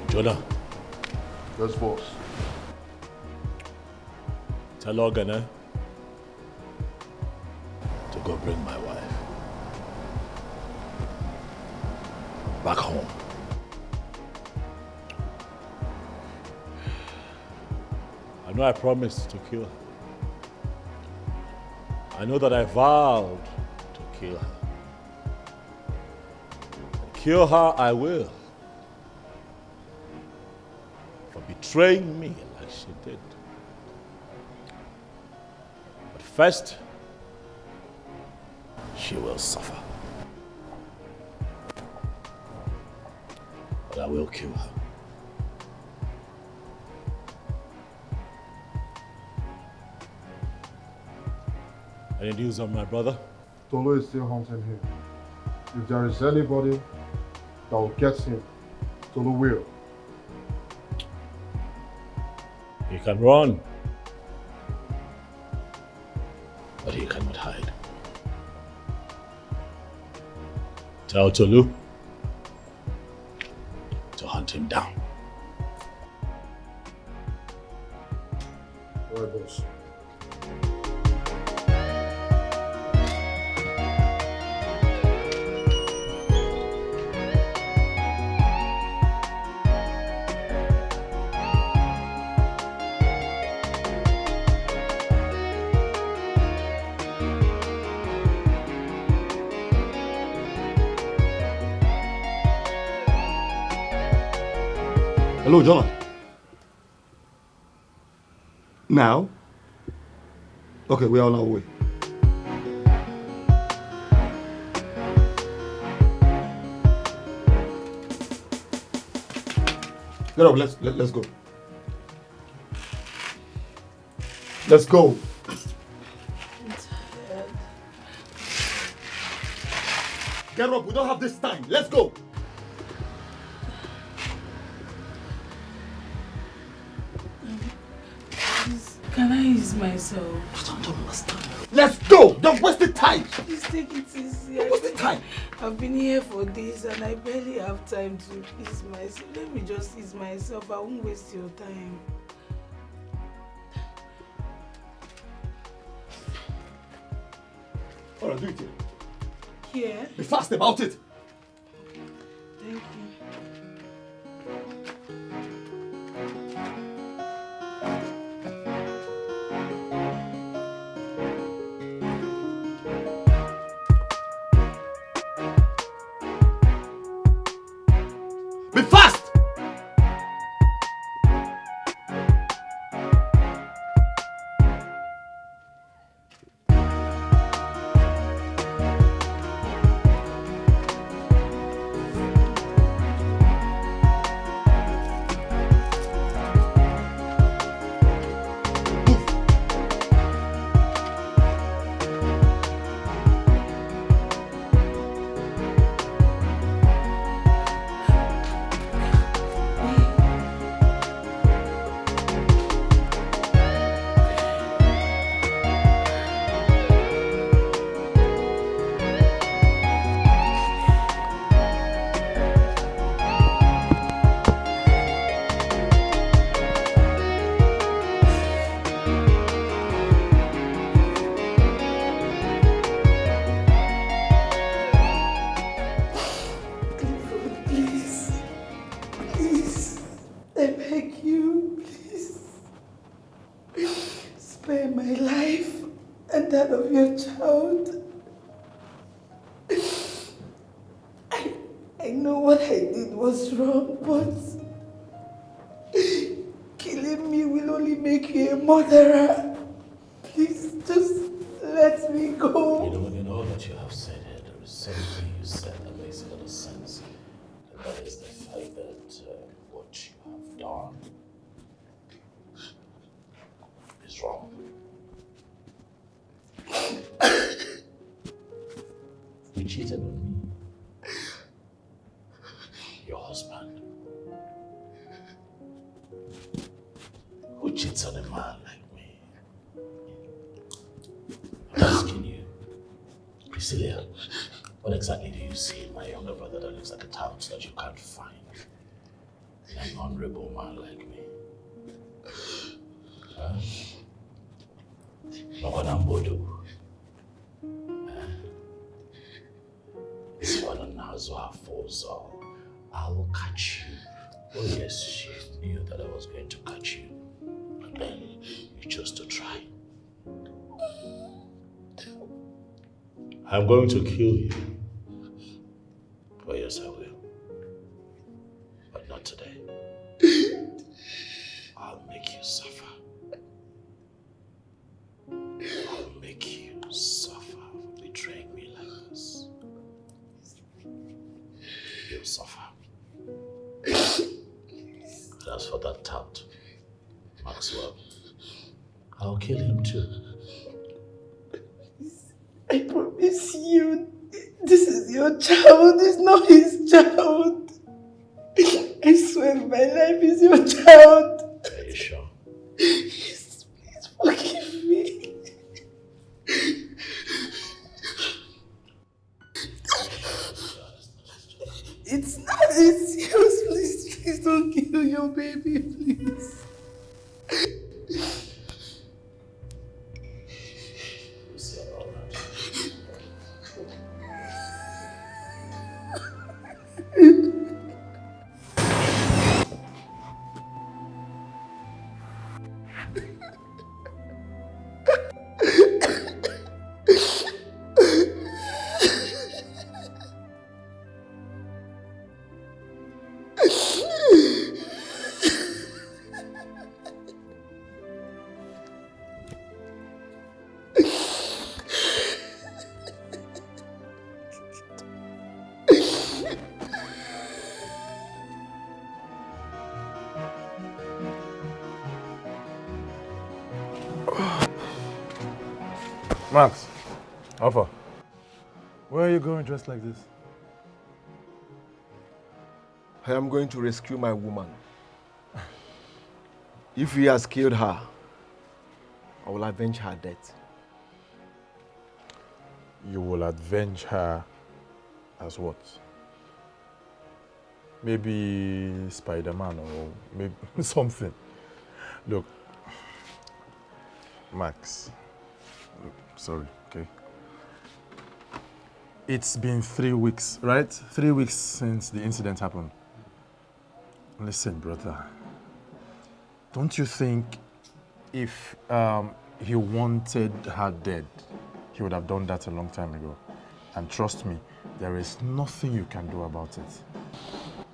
Jonah. Yes, boss. Tell Organa to go bring my wife back home. I know I promised to kill her. I know that I vowed to kill her. And kill her I will. For betraying me like she did. But first, she will suffer. But I will kill her. Any news on my brother? Tolo is still hunting him. If there is anybody that will get him, Tolo will. He can run, but he cannot hide. Tell Tolu to hunt him down. All right, boss. Hello, John. Now? Okay, we are on our way. Get up, let's go. Let's go. Get up, we don't have this time. Let's go. Can I ease myself? I don't understand. Let's go! Don't waste the time! Please take it easy. Don't waste the time! I've been here for days and I barely have time to ease myself. Let me just ease myself. I won't waste your time. Alright, do it here. Here? Be fast about it! Thank you. Be fast! of your child. I know what I did was wrong, but killing me will only make you a murderer. Please, just let me go. You know that you have said it. There is something you said that makes a lot of sense. And that is the fact that what you have done is wrong. You cheated on me. Your husband. Who cheats on a man like me? I'm asking you, Prisilia, what exactly do you see in my younger brother that looks like a tout that you can't find in an honorable man like me? Huh? Makonambodo. This father Nazwa Fozo. I will catch you. Oh yes, she knew that I was going to catch you. But then you chose to try. I'm going to kill you. Oh yes, I will. But not today. I'll make you suffer. I'll make you suffer for betraying me like this. You'll suffer. And as for that tout, Maxwell, I'll kill him too. I promise you, this is your child, it's not his child. I swear my life is your child. Are you sure? Yes, please forgive me. It's not, it's yours, please don't kill your baby, please. Max, Alpha, where are you going dressed like this? I am going to rescue my woman. If he has killed her, I will avenge her death. You will avenge her as what? Maybe Spider-Man or maybe something. Look, Max, sorry, okay? It's been 3 weeks, right? 3 weeks since the incident happened. Listen, brother, don't you think if he wanted her dead, he would have done that a long time ago? And trust me, there is nothing you can do about it.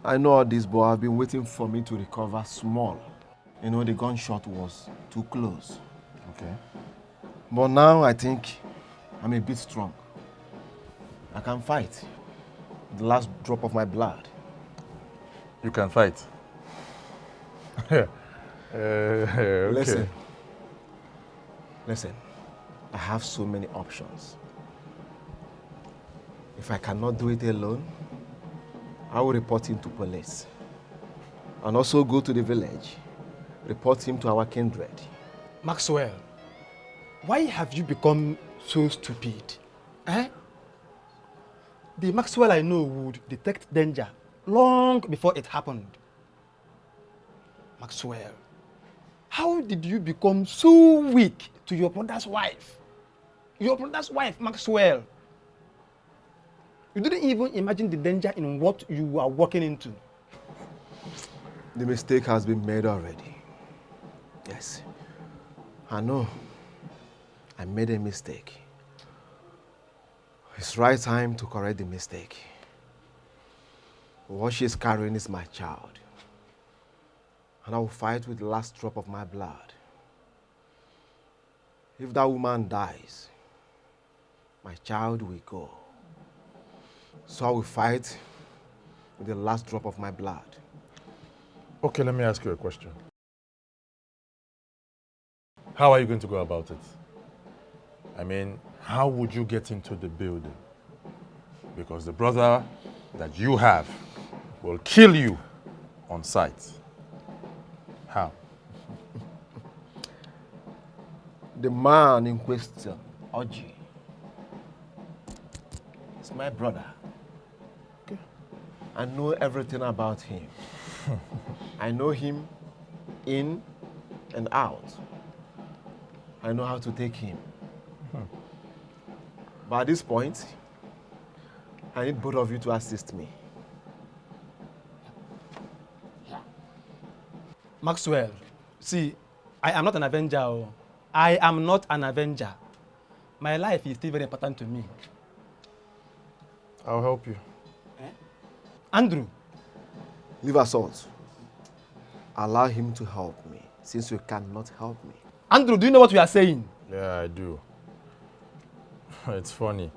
I know all this, but I've been waiting for me to recover small. You know, the gunshot was too close. Okay. But now I think I'm a bit strong. I can fight. The last drop of my blood. You can fight? Okay. Listen, I have so many options. If I cannot do it alone, I will report him to police. And also go to the village, report him to our kindred. Maxwell, why have you become so stupid? Eh? The Maxwell I know would detect danger long before it happened. Maxwell, how did you become so weak to your brother's wife? Your brother's wife, Maxwell. You didn't even imagine the danger in what you are walking into. The mistake has been made already. Yes. I know. I made a mistake. It's right time to correct the mistake. What she's carrying is my child. And I will fight with the last drop of my blood. If that woman dies, my child will go. So I will fight with the last drop of my blood. Okay, let me ask you a question. How are you going to go about it? I mean, how would you get into the building? Because the brother that you have will kill you on sight. How? The man in question, Oji, is my brother. Okay. I know everything about him. I know him in and out. I know how to take him. But at this point, I need both of you to assist me. Maxwell, see, I am not an avenger. Oh. I am not an avenger. My life is still very important to me. I'll help you. Andrew. Leave assault. Allow him to help me, since you cannot help me. Andrew, do you know what we are saying? Yeah, I do. It's funny.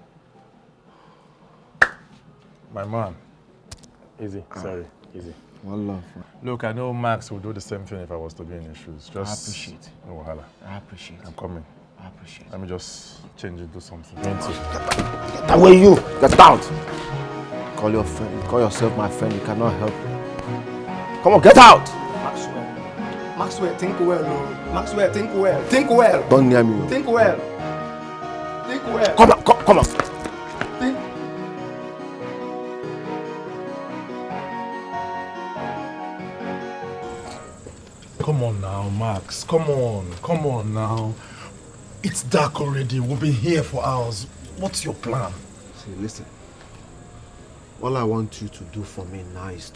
My man. Easy, sorry, easy. One love. Look, I know Max would do the same thing if I was to be in his shoes. Just I appreciate. No wahala. I appreciate. I'm coming. I appreciate. Let me just change it, do something. Get away, you! Get out! Call your friend. Call yourself my friend. You cannot help me. Come on, get out! Maxwell, think well. Maxwell, think well. Think well. Don't near me. Think well. Think well. Come on, come on. Think. Come on now, Max. Come on now. It's dark already. We've been here for hours. What's your plan? See, listen. All I want you to do for me now is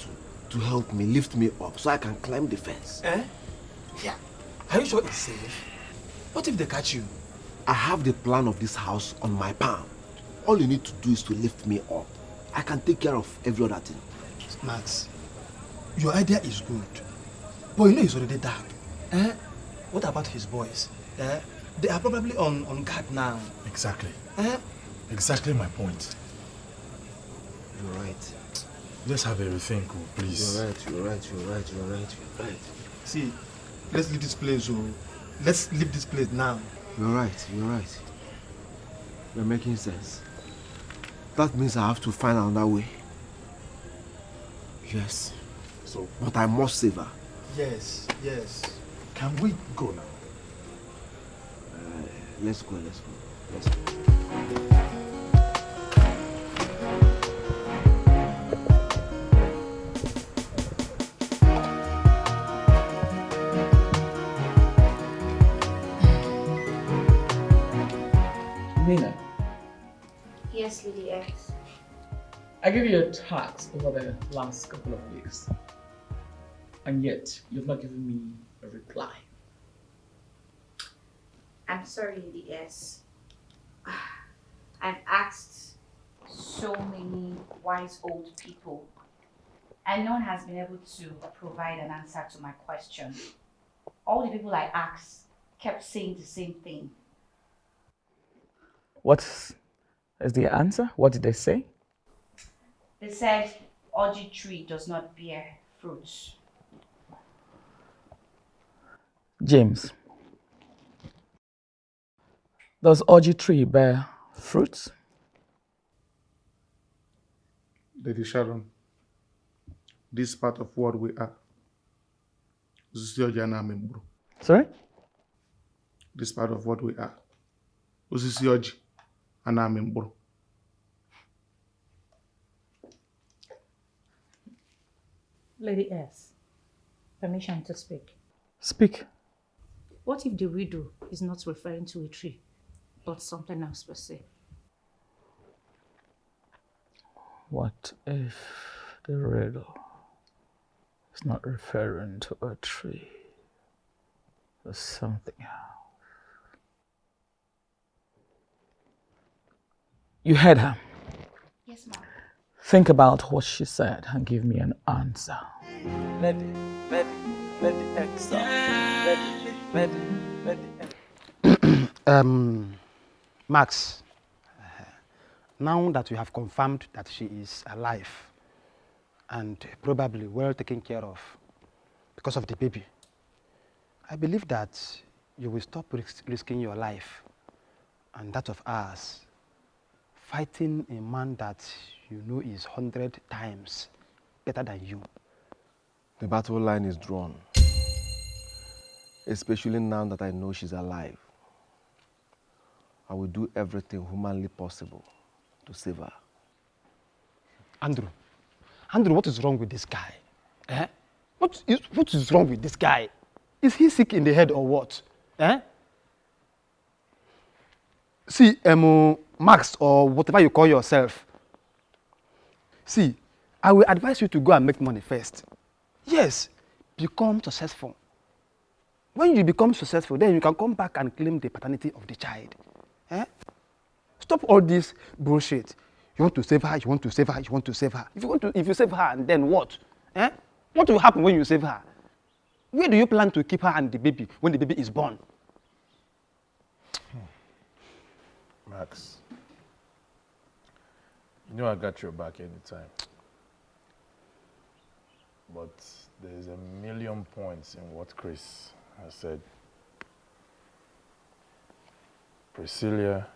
to help me, lift me up so I can climb the fence. Yeah. Are you sure it's safe? What if they catch you? I have the plan of this house on my palm. All you need to do is to lift me up. I can take care of every other thing. Max, your idea is good. But you know it's already dark. What about his boys? They are probably on guard now. Exactly. Exactly my point. You're right. Let's have everything, please. You're right. See, let's leave this place, let's leave this place now. You're right. You're making sense. That means I have to find another way. Yes. So, but I must save her. Yes. Can we go now? Let's go. Nina. Yes, Lady X. I gave you a task over the last couple of weeks. And yet, you've not given me a reply. I'm sorry, Lady S. I've asked so many wise old people, and no one has been able to provide an answer to my question. All the people I asked kept saying the same thing. What is the answer? What did they say? They said orchid tree does not bear fruits. James, does orchid tree bear fruits? Lady Sharon, this part of what we are. Sorry? This part of what we are. Osisi Anamimbro. Lady S, permission to speak. Speak. What if the widow is not referring to a tree, but something else per se? What if the riddle is not referring to a tree, but something else? You heard her. Yes, ma'am. Think about what she said and give me an answer. Let the X out. Let the X. Max, now that you have confirmed that she is alive and probably well taken care of because of the baby, I believe that you will stop risking your life and that of ours fighting a man that you know is 100 times better than you. The battle line is drawn, especially now that I know she's alive. I will do everything humanly possible to save her. Andrew, what is wrong with this guy? Eh? What is wrong with this guy? Is he sick in the head or what? Eh? See, Max, or whatever you call yourself. See, I will advise you to go and make money first. Yes, become successful. When you become successful, then you can come back and claim the paternity of the child. Eh? Stop all this bullshit. You want to save her, you want to save her, you want to save her. If you save her, then what? Eh? What will happen when you save her? Where do you plan to keep her and the baby when the baby is born? Max, you know I got your back anytime. But there's a million points in what Chris has said. Prisilia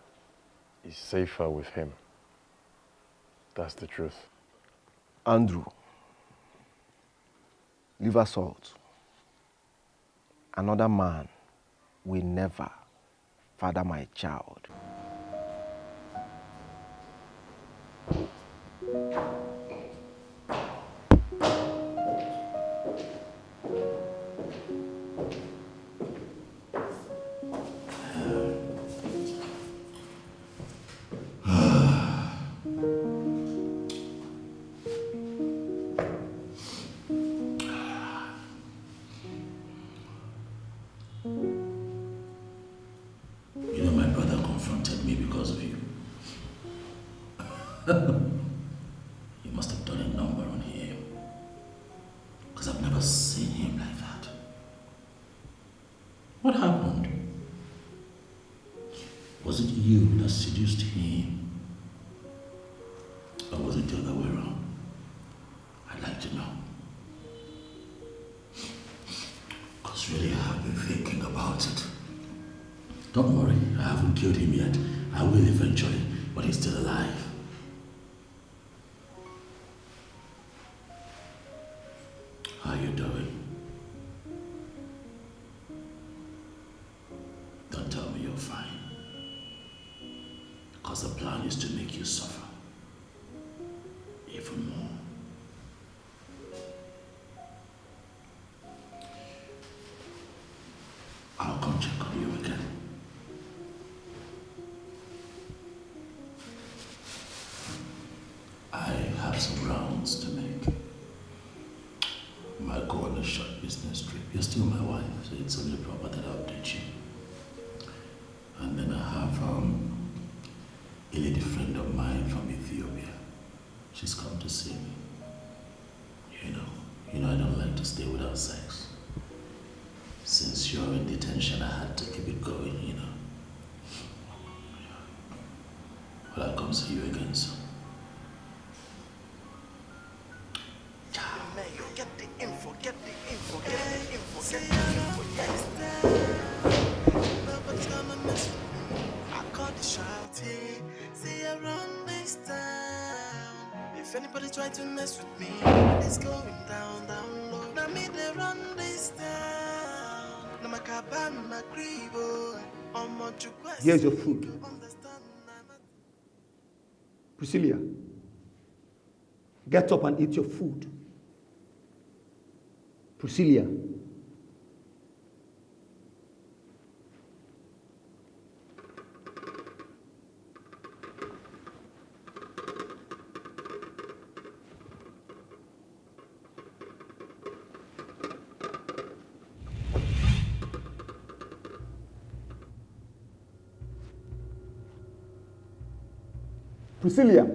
is safer with him. That's the truth. Andrew, leave us out. Another man will never father my child. You know, my brother confronted me because of you. You must have done a number on him. Because I've never seen him like that. What happened? Was it you that seduced him? Or was it the other way around? I'd like to know. Because really I have been thinking about it. Don't worry, I haven't killed him yet. I will eventually, but he's still alive. How are you doing? Don't tell me you're fine. Because the plan is to make you suffer. Even more. I'll come check on you again. I have some rounds to make. Might go on a short business trip. You're still my wife, so it's only proper that I update you. And then I have a lady friend of mine from Ethiopia. She's come to see me. You know I don't like to stay without sex. Since you're in detention, I had to keep it going, you know. Well, I'll come see you again soon. If anybody try to mess with me, it's going down, down low. Now me they run this town. Now my cabin, my crib, Here's your food. Prisilia, get up and eat your food. Prisilia. Prisilia.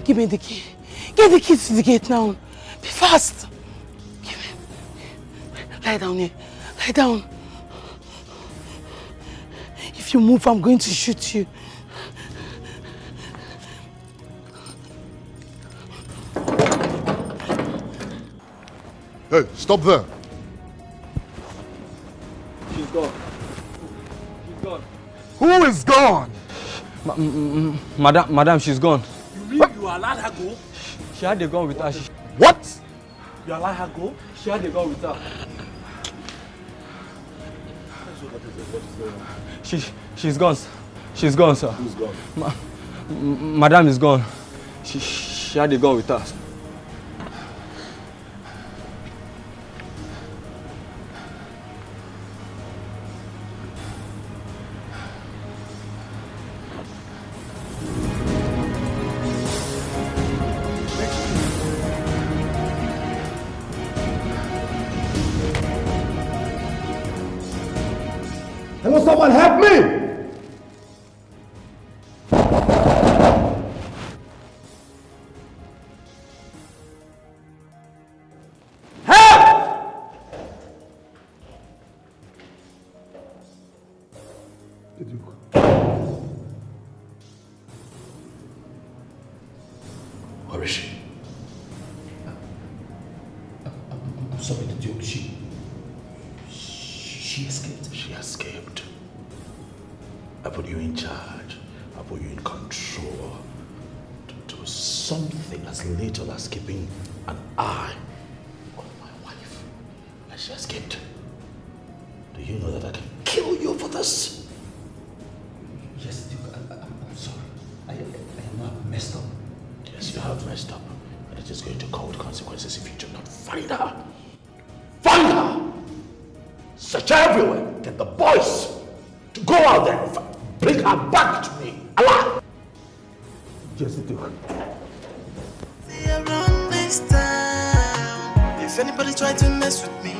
Give me the key. Get the key to the gate now. Be fast. Give me. Lie down here. Lie down. If you move, I'm going to shoot you. Hey, stop there. She's gone. She's gone. Who is gone? Madam, she's gone. You mean you allowed her go? She had the gun with her. What? You allowed her go? She had the gun with her. She's gone. She's gone, sir. Who's gone? Madam is gone. She had the gun with her. Hello, someone help me! Where is she? I'm sorry, the Duke. She escaped. She escaped. I put you in charge. I put you in control to do something as little as keeping an eye on my wife. And she escaped. Do you know that I can kill you for this? Yes, Duke, I'm sorry. I am messed up. Yes, you have messed up. And it is going to cause consequences if you do not find her. Find her! Search everywhere. Get the boys to go out there and bring her back to me alive. Yes, Duke. Around this town, if anybody try to mess with me,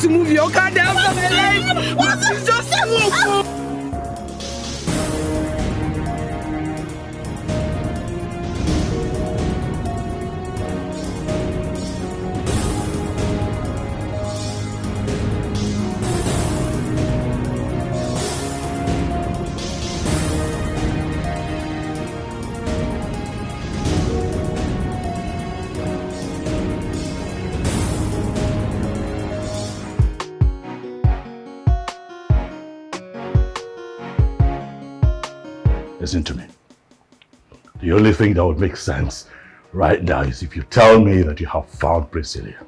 to move your car down from my life. What is just move? Listen to me. The only thing that would make sense right now is if you tell me that you have found Prisilia.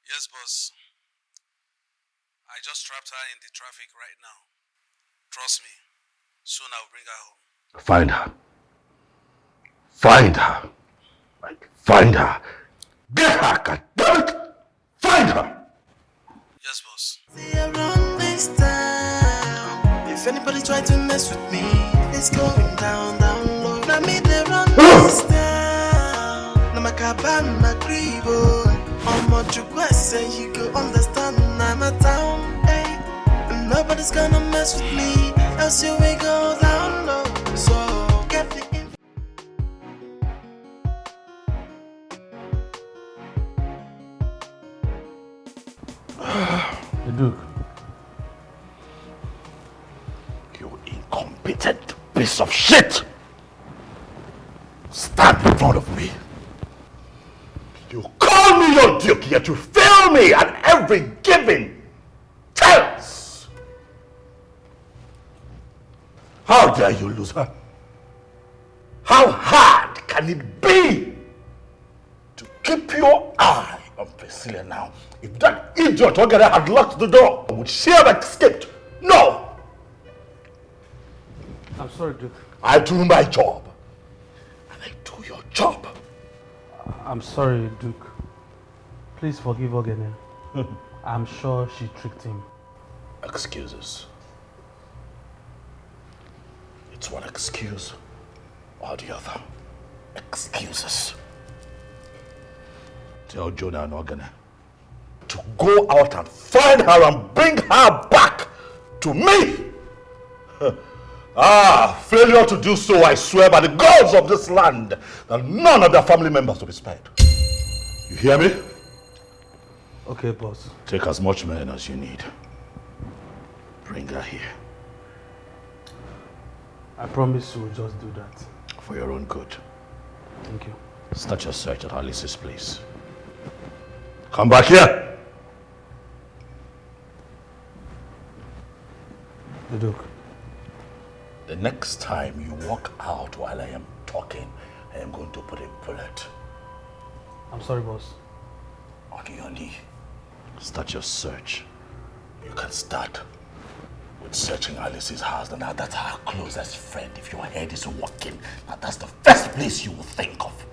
Yes, boss. I just trapped her in the traffic right now. Trust me, soon I'll bring her home. Find her. Find her. Like, find her. Get her, goddammit! Find her! Yes, boss. Around this town, if anybody try to mess with me, it's going down, down low. Now me they run this town. Now my cabin, my grivo. How much you question, you go understand. I'm a town, hey. And nobody's gonna mess with me, else you will go down low. So get the info. The Duke. You incompetent piece of shit! Stand in front of me. You call me your Duke, yet you fail me at every given chance! How dare you lose her? How hard can it be to keep your eye on Prisilia now? If that idiot Ogre had locked the door, would she have escaped? No! I'm sorry, Duke. I do my job. And I do your job. I'm sorry, Duke. Please forgive Ogene. I'm sure she tricked him. Excuses. It's one excuse or the other. Excuses. Tell Jonah and Ogene to go out and find her and bring her back to me. Failure to do so, I swear by the gods of this land that none of their family members will be spared. You hear me? Okay, boss. Take as much men as you need. Bring her here. I promise we'll just do that. For your own good. Thank you. Start your search at Alice's place. Come back here! The Duke. The next time you walk out while I am talking, I am going to put a bullet. I'm sorry, boss. On your knee. Start your search. You can start with searching Alice's house. Now that's our closest friend. If your head is working, now that's the first place you will think of.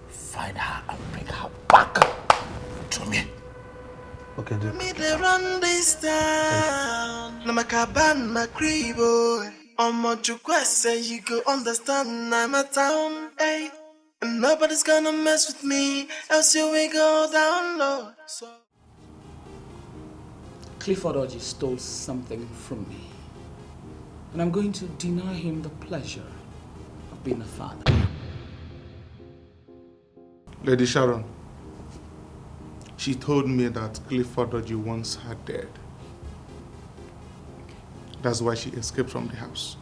Find her and bring her back to me. Okay, Duke. Me they run this town. Now my cabin, my grivo. How much you question, you go understand. I'm a town, hey. And nobody's gonna mess with me, else you will go down low. So Clifford Orji stole something from me. And I'm going to deny him the pleasure of being a father. Lady Sharon, she told me that Clifford Orji wants her dead. That's why she escaped from the house.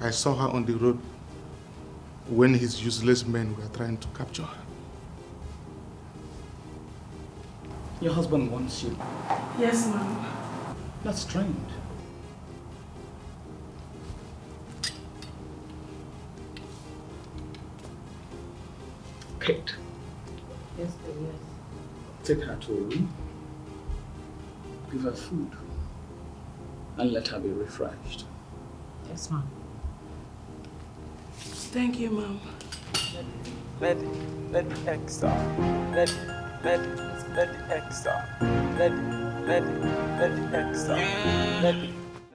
I saw her on the road when his useless men were trying to capture her. Your husband wants you. Yes, ma'am. That's strange. Kate. Yes, dear, yes. Take her to a room. Give her food. And let her be refreshed. Yes, ma'am. Thank you, ma'am. Let the egg stop. Let the egg stop. Let the egg stop. Let the